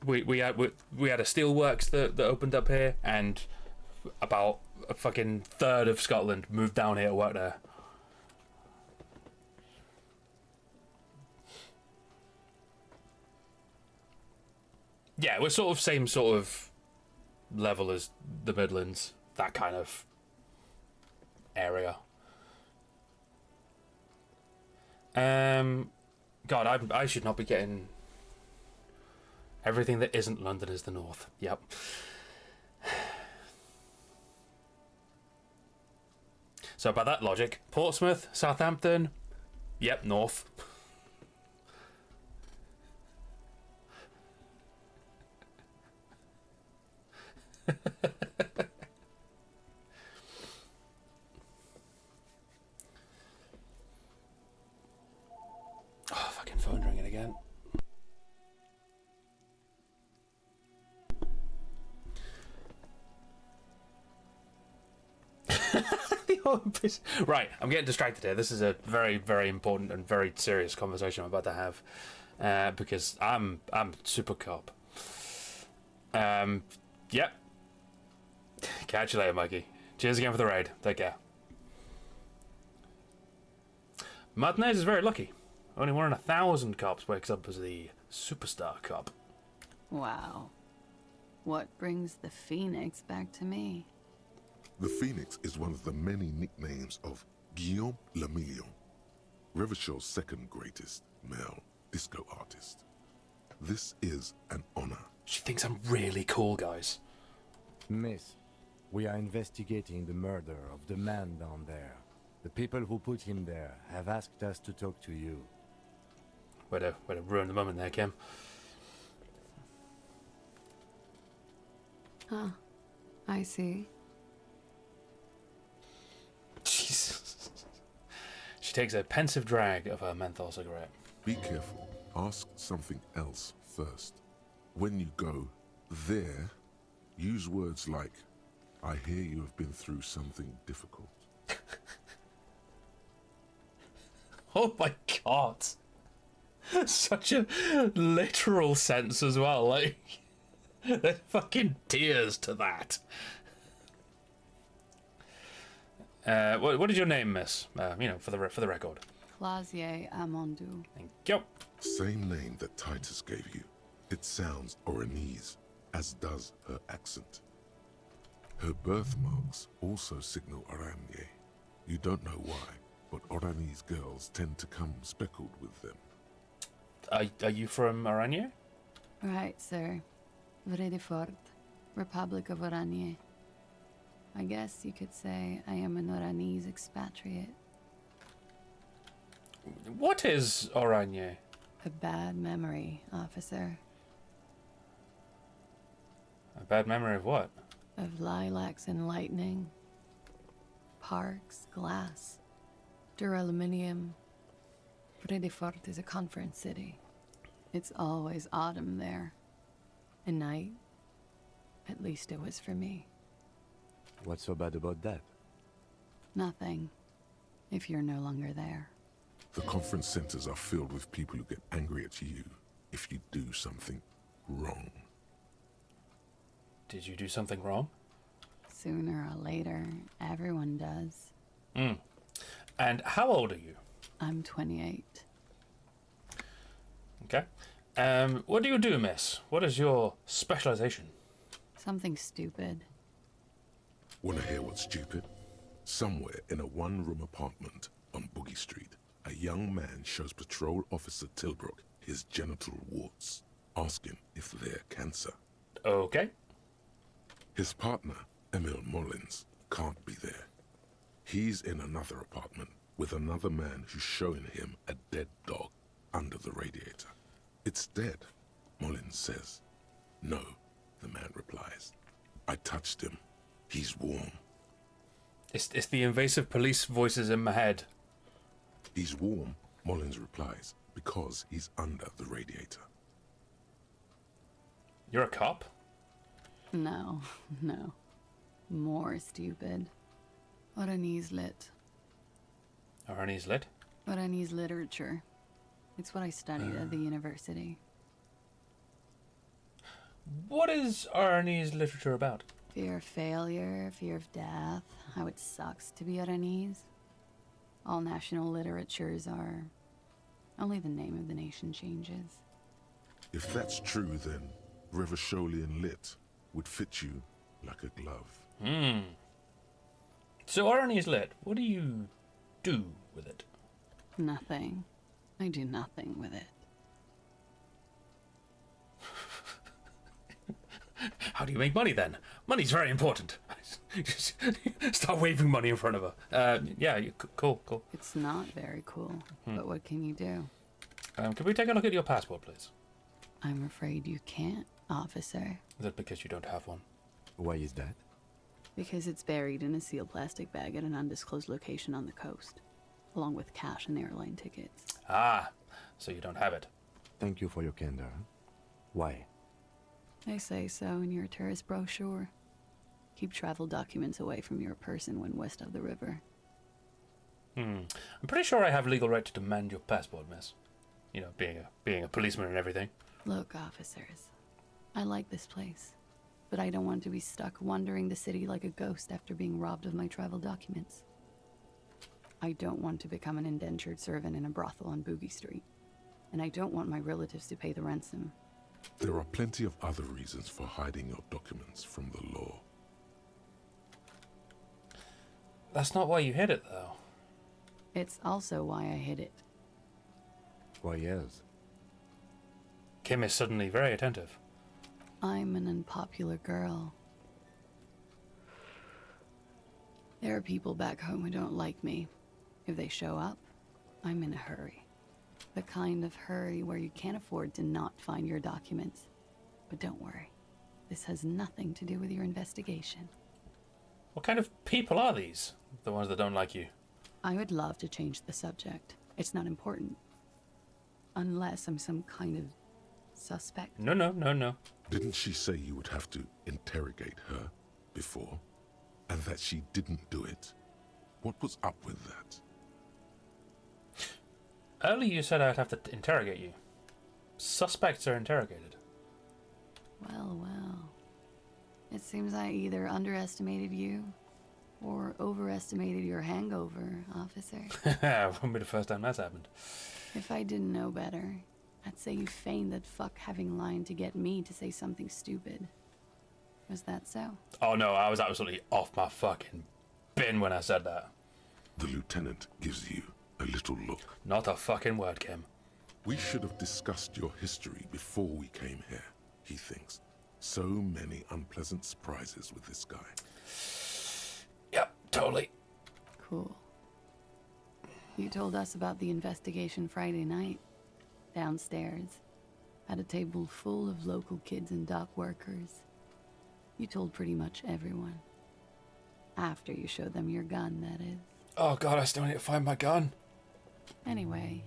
We had a steelworks that opened up here, and about a fucking third of Scotland moved down here to work there. Yeah, we're sort of same sort of level as the Midlands, that kind of area. God, I should not be getting everything that isn't London is the north. Yep. So by that logic, Portsmouth, Southampton, yep, north. Oh, fucking phone ringing again. The Right, I'm getting distracted here. This is a very, very important and very serious conversation I'm about to have, because I'm super cop. Yep. Catch you later, Mikey. Cheers again for the raid. Take care. Martinez is very lucky. Only 1 in 1,000 cops wakes up as the superstar cop. Wow. What brings the Phoenix back to me? The Phoenix is one of the many nicknames of Guillaume Le Million, Revachol's second greatest male disco artist. This is an honor. She thinks I'm really cool, guys. Miss, we are investigating the murder of the man down there. The people who put him there have asked us to talk to you. Way to ruin the moment there, Kim. Huh. I see. Jesus. She takes a pensive drag of her menthol cigarette. Be careful. Ask something else first. When you go there, use words like, I hear you have been through something difficult. Oh my god. Such a literal sense as well. Like, there's fucking tears to that. What is your name, miss? For the record. Clausier Amondou. Thank you. Same name that Titus gave you. It sounds Oranese, as does her accent. Her birthmarks also signal Oranje. You don't know why, but Oranese girls tend to come speckled with them. Are you from Oranje? Right, sir. Vredefort, Republic of Oranje. I guess you could say I am an Oranese expatriate. What is Oranje? A bad memory, officer. A bad memory of what? Of lilacs and lightning. Parks, glass, duraluminum. Vredefort is a conference city. It's always autumn there. A night. At least it was for me. What's so bad about that? Nothing. If you're no longer there. The conference centers are filled with people who get angry at you if you do something wrong. Did you do something wrong? Sooner or later, everyone does. And how old are you? I'm 28. Okay. What do you do, miss? What is your specialization? Something stupid. Want to hear what's stupid? Somewhere in a one-room apartment on Boogie Street, a young man shows Patrol Officer Tilbrook his genital warts, asking if they're cancer. Okay. His partner, Emil Mullins, can't be there. He's in another apartment with another man who's showing him a dead dog under the radiator. It's dead, Mullins says. No, the man replies. I touched him. He's warm. It's the invasive police voices in my head. He's warm, Mullins replies, because he's under the radiator. You're a cop? No. More stupid. Oranese lit. Oranese lit? Oranese literature. It's what I studied at the university. What is Oranese literature about? Fear of failure, fear of death, how it sucks to be Oranese. All national literatures are... Only the name of the nation changes. If that's true, then Revacholian lit would fit you like a glove. So Oranese lit, what do you do with it? Nothing. I do nothing with it. How do you make money then? Money's very important. Just start waving money in front of her. Yeah, cool. It's not very cool, but what can you do? Can we take a look at your passport, please? I'm afraid you can't, officer. Is it because you don't have one? Why is that? Because it's buried in a sealed plastic bag at an undisclosed location on the coast, along with cash and airline tickets. Ah, so you don't have it. Thank you for your candor. Why? They say so in your tourist brochure. Keep travel documents away from your person when west of the river. I'm pretty sure I have legal right to demand your passport, miss. You know, being a policeman and everything. Look, officers, I like this place, but I don't want to be stuck wandering the city like a ghost after being robbed of my travel documents. I don't want to become an indentured servant in a brothel on Boogie Street, and I don't want my relatives to pay the ransom. There are plenty of other reasons for hiding your documents from the law. That's not why you hid it, though. It's also why I hid it. Why, yes. Kim is suddenly very attentive. I'm an unpopular girl. There are people back home who don't like me. If they show up, I'm in a hurry. The kind of hurry where you can't afford to not find your documents. But don't worry, this has nothing to do with your investigation. What kind of people are these? The ones that don't like you? I would love to change the subject. It's not important. Unless I'm some kind of suspect. No. Didn't she say you would have to interrogate her before? And that she didn't do it? What was up with that? Earlier you said I'd have to interrogate you. Suspects are interrogated. Well. It seems I either underestimated you or overestimated your hangover, officer. Won't be the first time that's happened. If I didn't know better, I'd say you feigned that fuck having lied to get me to say something stupid. Was that so? Oh no, I was absolutely off my fucking bin when I said that. The lieutenant gives you a little look. Not a fucking word, Kim. We should have discussed your history before we came here, he thinks. So many unpleasant surprises with this guy. Yep, totally. Cool. You told us about the investigation Friday night. Downstairs, at a table full of local kids and dock workers. You told pretty much everyone. After you showed them your gun, that is. Oh god, I still need to find my gun. Anyway,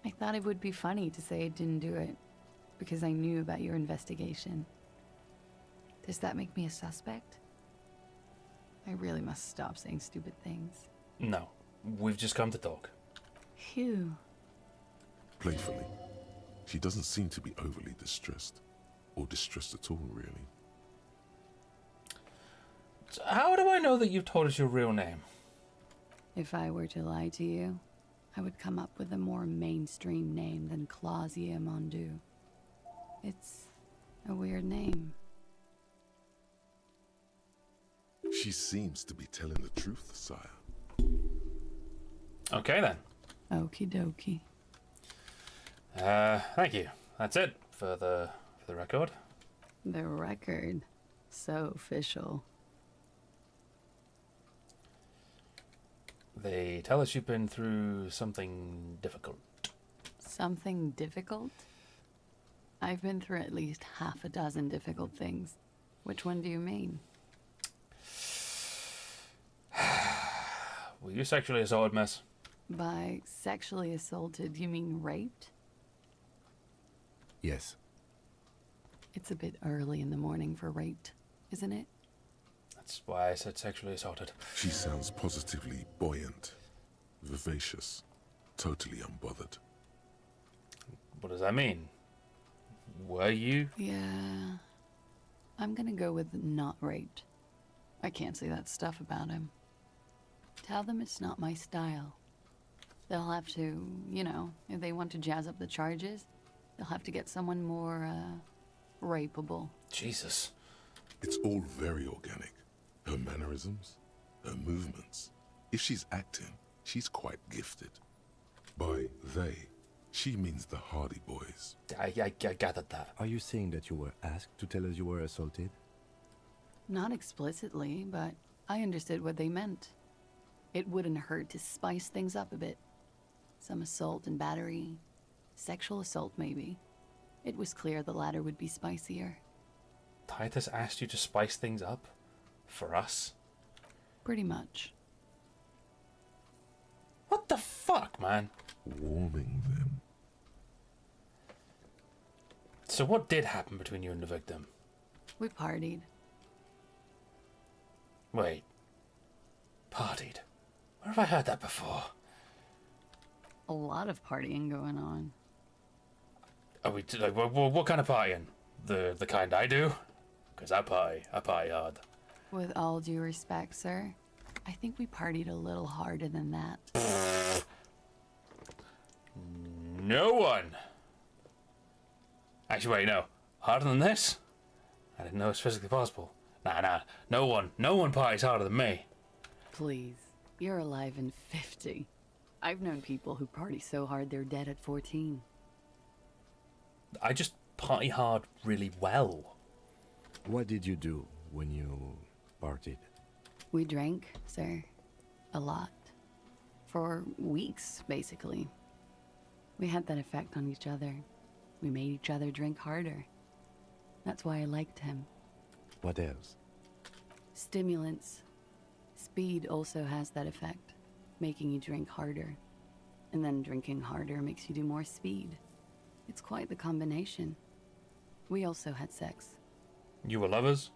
I thought it would be funny to say I didn't do it, because I knew about your investigation. Does that make me a suspect? I really must stop saying stupid things. No, we've just come to talk. Phew. Playfully. She doesn't seem to be overly distressed. Or distressed at all, really. So how do I know that you've told us your real name? If I were to lie to you, I would come up with a more mainstream name than Clausia Mondu. It's a weird name. She seems to be telling the truth, sire. Okay then. Okie dokie. Thank you. That's it for the record. The record. So official. They tell us you've been through something difficult. Something difficult? I've been through at least half a dozen difficult things. Which one do you mean? Were you sexually assaulted, miss? By sexually assaulted, you mean raped? Yes. It's a bit early in the morning for raped, isn't it? That's why I said sexually assaulted. She sounds positively buoyant, vivacious, totally unbothered. What does that mean? Were you? Yeah. I'm gonna go with not raped. I can't say that stuff about him. Tell them it's not my style. They'll have to, you know, if they want to jazz up the charges, they'll have to get someone more, rapeable. Jesus. It's all very organic. Her mannerisms, her movements. If she's acting, she's quite gifted. By they, she means the Hardy Boys. I gathered that. Are you saying that you were asked to tell us you were assaulted? Not explicitly, but I understood what they meant. It wouldn't hurt to spice things up a bit. Some assault and battery. Sexual assault, maybe. It was clear the latter would be spicier. Titus asked you to spice things up? For us? Pretty much. What the fuck, man? Warming them. So what did happen between you and the victim? We partied. Wait. Partied? Where have I heard that before? A lot of partying going on. Are we like what kind of partying? The kind I do? Because I party hard. With all due respect, sir, I think we partied a little harder than that. No one. Actually, wait, no. Harder than this? I didn't know it's physically possible. Nah. No one parties harder than me. Please, you're alive in 50. I've known people who party so hard they're dead at 14. I just party hard really well. What did you do when you partied? We drank, sir. A lot. For weeks, basically. We had that effect on each other. We made each other drink harder. That's why I liked him. What else? Stimulants. Speed also has that effect, making you drink harder. And then drinking harder makes you do more speed. It's quite the combination. We also had sex. You were lovers?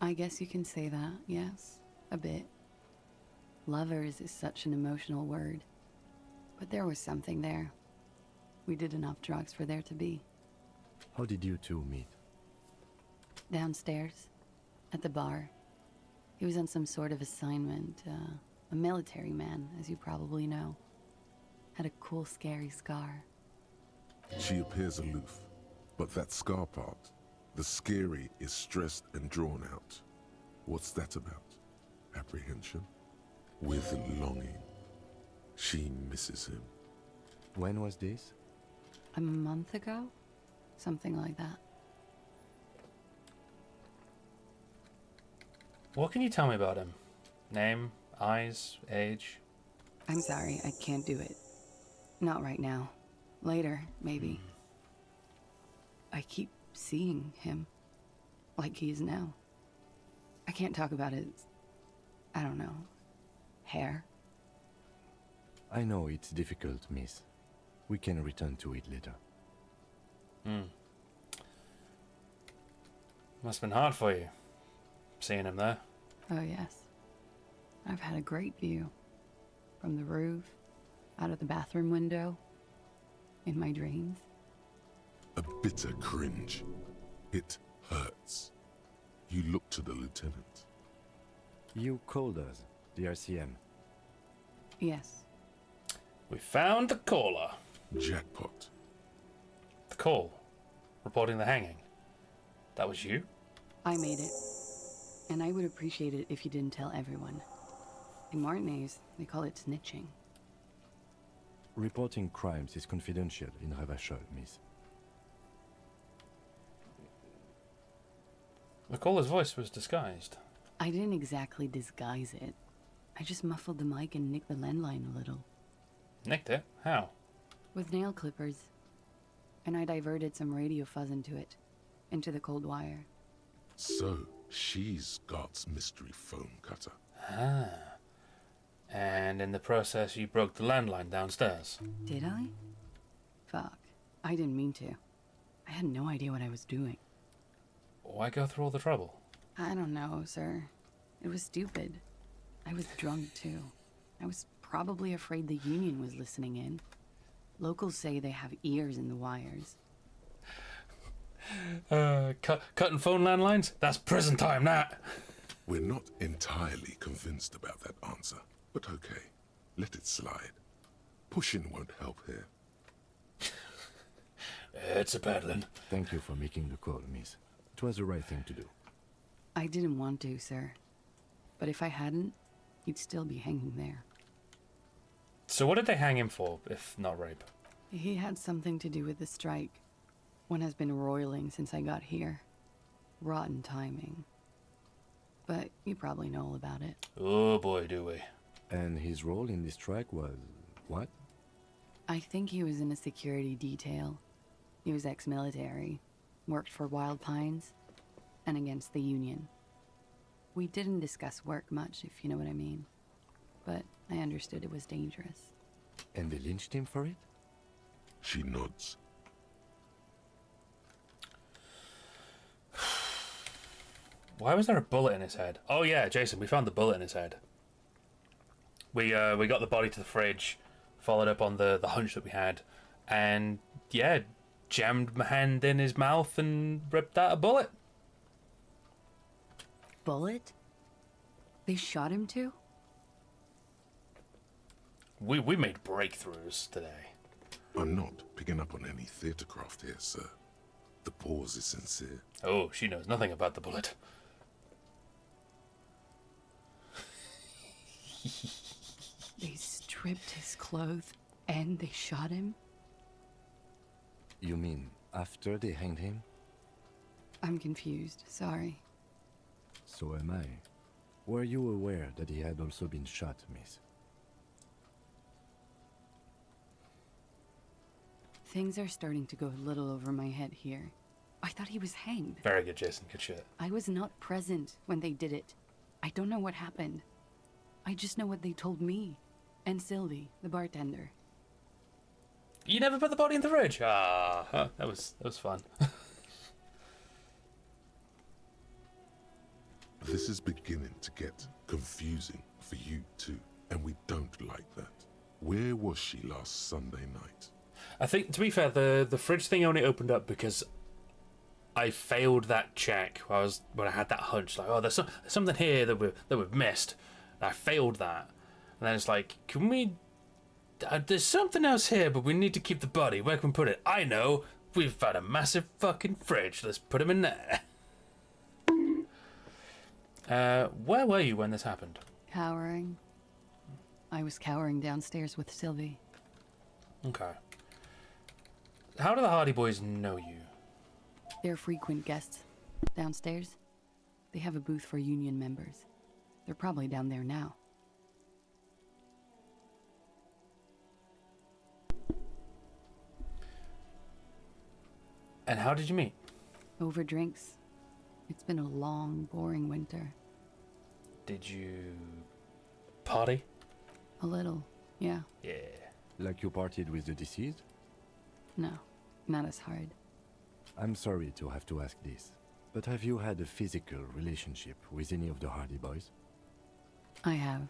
I guess you can say that, yes. A bit. Lovers is such an emotional word. But there was something there. We did enough drugs for there to be. How did you two meet? Downstairs. At the bar. He was on some sort of assignment. A military man, as you probably know. Had a cool, scary scar. She appears aloof, but that scar part, the scary, is stressed and drawn out. What's that about? Apprehension? With longing. She misses him. When was this? A month ago? Something like that. What can you tell me about him? Name, eyes, age? I'm sorry, I can't do it. Not right now. Later, maybe. I keep seeing him. Like he is now. I can't talk about his... I don't know. Hair. I know it's difficult, miss. We can return to it later. Must have been hard for you, seeing him there. Oh, yes. I've had a great view. From the roof, out of the bathroom window, in my dreams. A bitter cringe. It hurts. You look to the lieutenant. You called us, the RCM. Yes. We found the caller. Jackpot. The call. Reporting the hanging. That was you? I made it. And I would appreciate it if you didn't tell everyone. In Martinez, they call it snitching. Reporting crimes is confidential in Ravachol, miss. The caller's voice was disguised. I didn't exactly disguise it. I just muffled the mic and nicked the landline a little. Nicked it? How? With nail clippers. And I diverted some radio fuzz into it. Into the cold wire. So, she's God's mystery phone cutter. Ah. And in the process, you broke the landline downstairs. Did I? Fuck. I didn't mean to. I had no idea what I was doing. Why go through all the trouble? I don't know, sir. It was stupid. I was drunk, too. I was probably afraid the Union was listening in. Locals say they have ears in the wires. Cutting phone landlines? That's prison time, that. We're not entirely convinced about that answer, but okay. Let it slide. Pushing won't help here. It's a peddling. Thank you for making the call, miss. It was the right thing to do. I didn't want to, sir. But if I hadn't, he'd still be hanging there. So what did they hang him for, if not rape? He had something to do with the strike. One has been roiling since I got here. Rotten timing. But you probably know all about it. Oh boy, do we. And his role in this strike was what? I think he was in a security detail. He was ex-military, worked for Wild Pines, and against the Union. We didn't discuss work much, if you know what I mean. But I understood it was dangerous. And they lynched him for it? She nods. Why was there a bullet in his head? Oh yeah, Jason, we found the bullet in his head. We got the body to the fridge, followed up on the hunch that we had, and yeah, jammed my hand in his mouth and ripped out a bullet. Bullet? They shot him too? We made breakthroughs today. I'm not picking up on any theatrecraft here, sir. The pause is sincere. Oh, she knows nothing about the bullet. They stripped his clothes and they shot him? You mean after they hanged him? I'm confused, sorry. So am I. Were you aware that he had also been shot, miss? Things are starting to go a little over my head here. I thought he was hanged. Very good, Jason. Good shit. I was not present when they did it. I don't know what happened. I just know what they told me. And Sylvie, the bartender. You never put the body in the fridge? Ah, that was fun. This is beginning to get confusing for you too, and we don't like that. Where was she last Sunday night? I think, to be fair, the fridge thing only opened up because I failed that check. When I had that hunch, like, oh, there's something here that we've missed. And I failed that, and then it's like, can we? There's something else here, but we need to keep the body. Where can we put it? I know. We've got a massive fucking fridge. Let's put him in there. Where were you when this happened? Cowering. I was cowering downstairs with Sylvie. Okay. How do the Hardy Boys know you? They're frequent guests. Downstairs, they have a booth for union members. They're probably down there now. And how did you meet? Over drinks. It's been a long, boring winter. Did you party? A little, yeah. Yeah. Like you partied with the deceased? No, not as hard. I'm sorry to have to ask this, but have you had a physical relationship with any of the Hardy Boys? I have.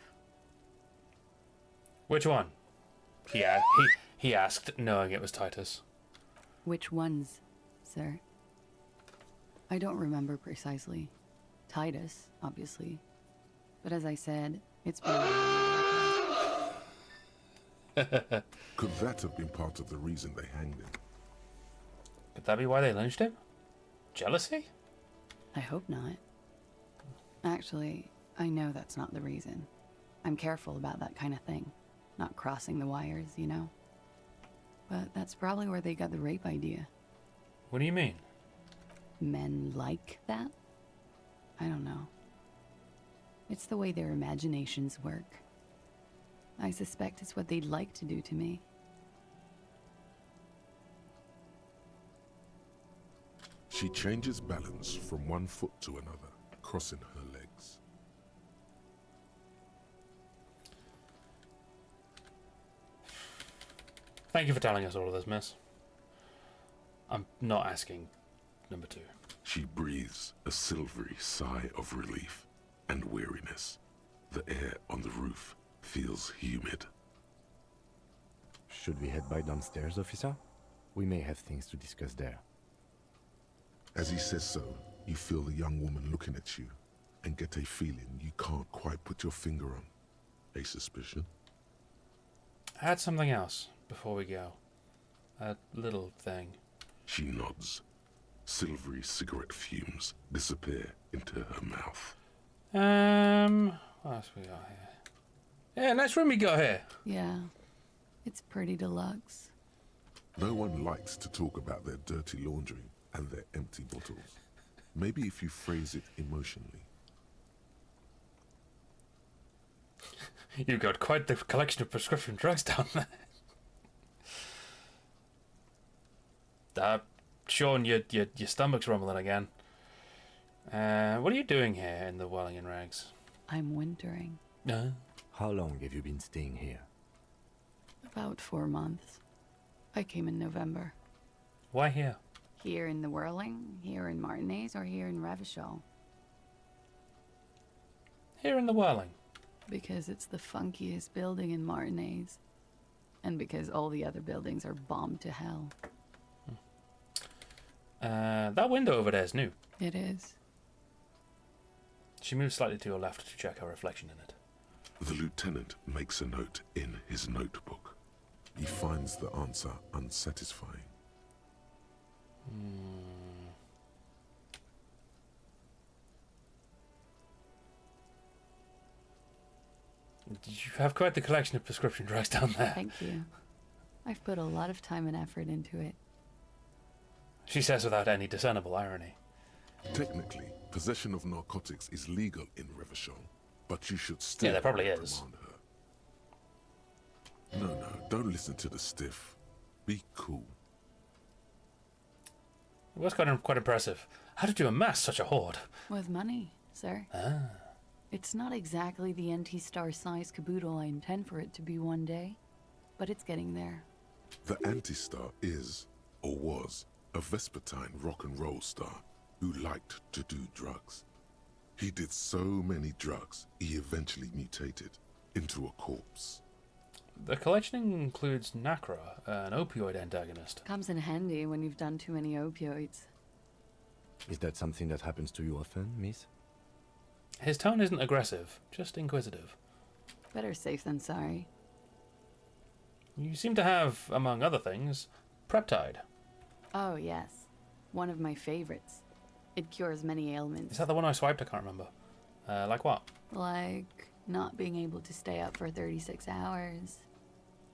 Which one? He asked, knowing it was Titus. Which ones, sir? I don't remember precisely. Titus, obviously. But as I said, it's been a while. Could that have been part of the reason they hanged him? Could that be why they lynched him? Jealousy? I hope not. Actually, I know that's not the reason. I'm careful about that kind of thing. Not crossing the wires, you know? But that's probably where they got the rape idea. What do you mean? Men like that? I don't know. It's the way their imaginations work. I suspect it's what they'd like to do to me. She changes balance from one foot to another, crossing her legs. Thank you for telling us all of this, miss. I'm not asking number 2. She breathes a silvery sigh of relief and weariness. The air on the roof feels humid. Should we head by downstairs, officer? We may have things to discuss there. As he says so, you feel the young woman looking at you and get a feeling you can't quite put your finger on. A suspicion? I had something else before we go. A little thing. She nods. Silvery cigarette fumes disappear into her mouth. What else we got here? Yeah, nice room we got here. Yeah, it's pretty deluxe. No one likes to talk about their dirty laundry and their empty bottles. Maybe if you phrase it emotionally. You've got quite the collection of prescription drugs down there. Sean, your stomach's rumbling again. What are you doing here in the Welling and Rags? I'm wintering. How long have you been staying here? About 4 months. I came in November. Why here? Here in the Whirling, here in Martinez, or here in Revachol? Here in the Whirling. Because it's the funkiest building in Martinez. And because all the other buildings are bombed to hell. That window over there is new. It is. She moves slightly to your left to check her reflection in it. The lieutenant makes a note in his notebook. He finds the answer unsatisfying. You have quite the collection of prescription drugs down there. Thank you. I've put a lot of time and effort into it. She says without any discernible irony. Technically, possession of narcotics is legal in Revachol, but you should still Yeah, there probably is. No, don't listen to the stiff. Be cool. It was quite impressive. How did you amass such a hoard? With money, sir. Ah. It's not exactly the anti-star size caboodle I intend for it to be one day, but it's getting there. The Anti-Star is, or was, a Vespertine rock and roll star who liked to do drugs. He did so many drugs, he eventually mutated into a corpse. The collection includes Nacra, an opioid antagonist. Comes in handy when you've done too many opioids. Is that something that happens to you often, miss? His tone isn't aggressive, just inquisitive. Better safe than sorry. You seem to have, among other things, Preptide. Oh, yes. One of my favorites. It cures many ailments. Is that the one I swiped? I can't remember. Like what? Like not being able to stay up for 36 hours.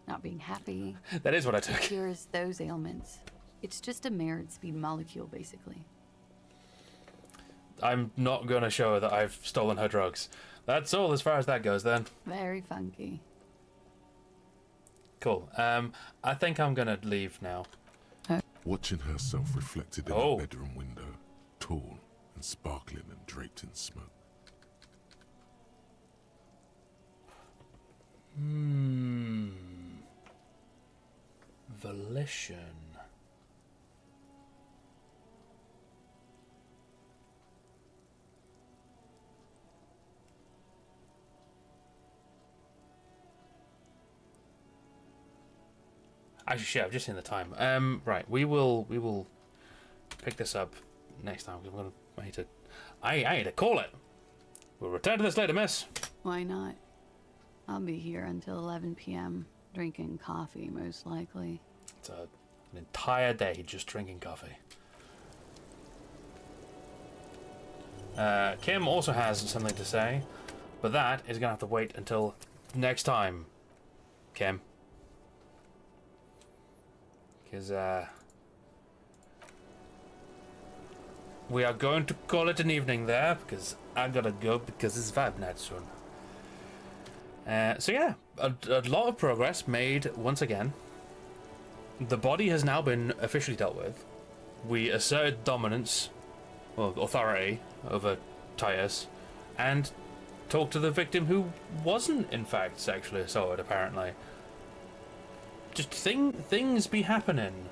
Not being happy. That is what I took. It cures those ailments. It's just a mirrored speed molecule, basically. I'm not going to show her that I've stolen her drugs. That's all as far as that goes, then. Very funky. Cool. I think I'm going to leave now. Watching herself reflected in the bedroom window, tall and sparkling and draped in smoke. Volition. Actually, shit, I've just seen the time. Right, we will pick this up next time. I need to call it. We'll return to this later, miss. Why not? I'll be here until 11 p.m. drinking coffee, most likely. It's an entire day just drinking coffee. Kim also has something to say, but that is going to have to wait until next time, Kim. Because, we are going to call it an evening there, because I gotta go because it's vibe night soon. So yeah, a lot of progress made once again. The body has now been officially dealt with. We asserted dominance, or authority, over Titus, and talked to the victim who wasn't, in fact, sexually assaulted, apparently. Just things be happening.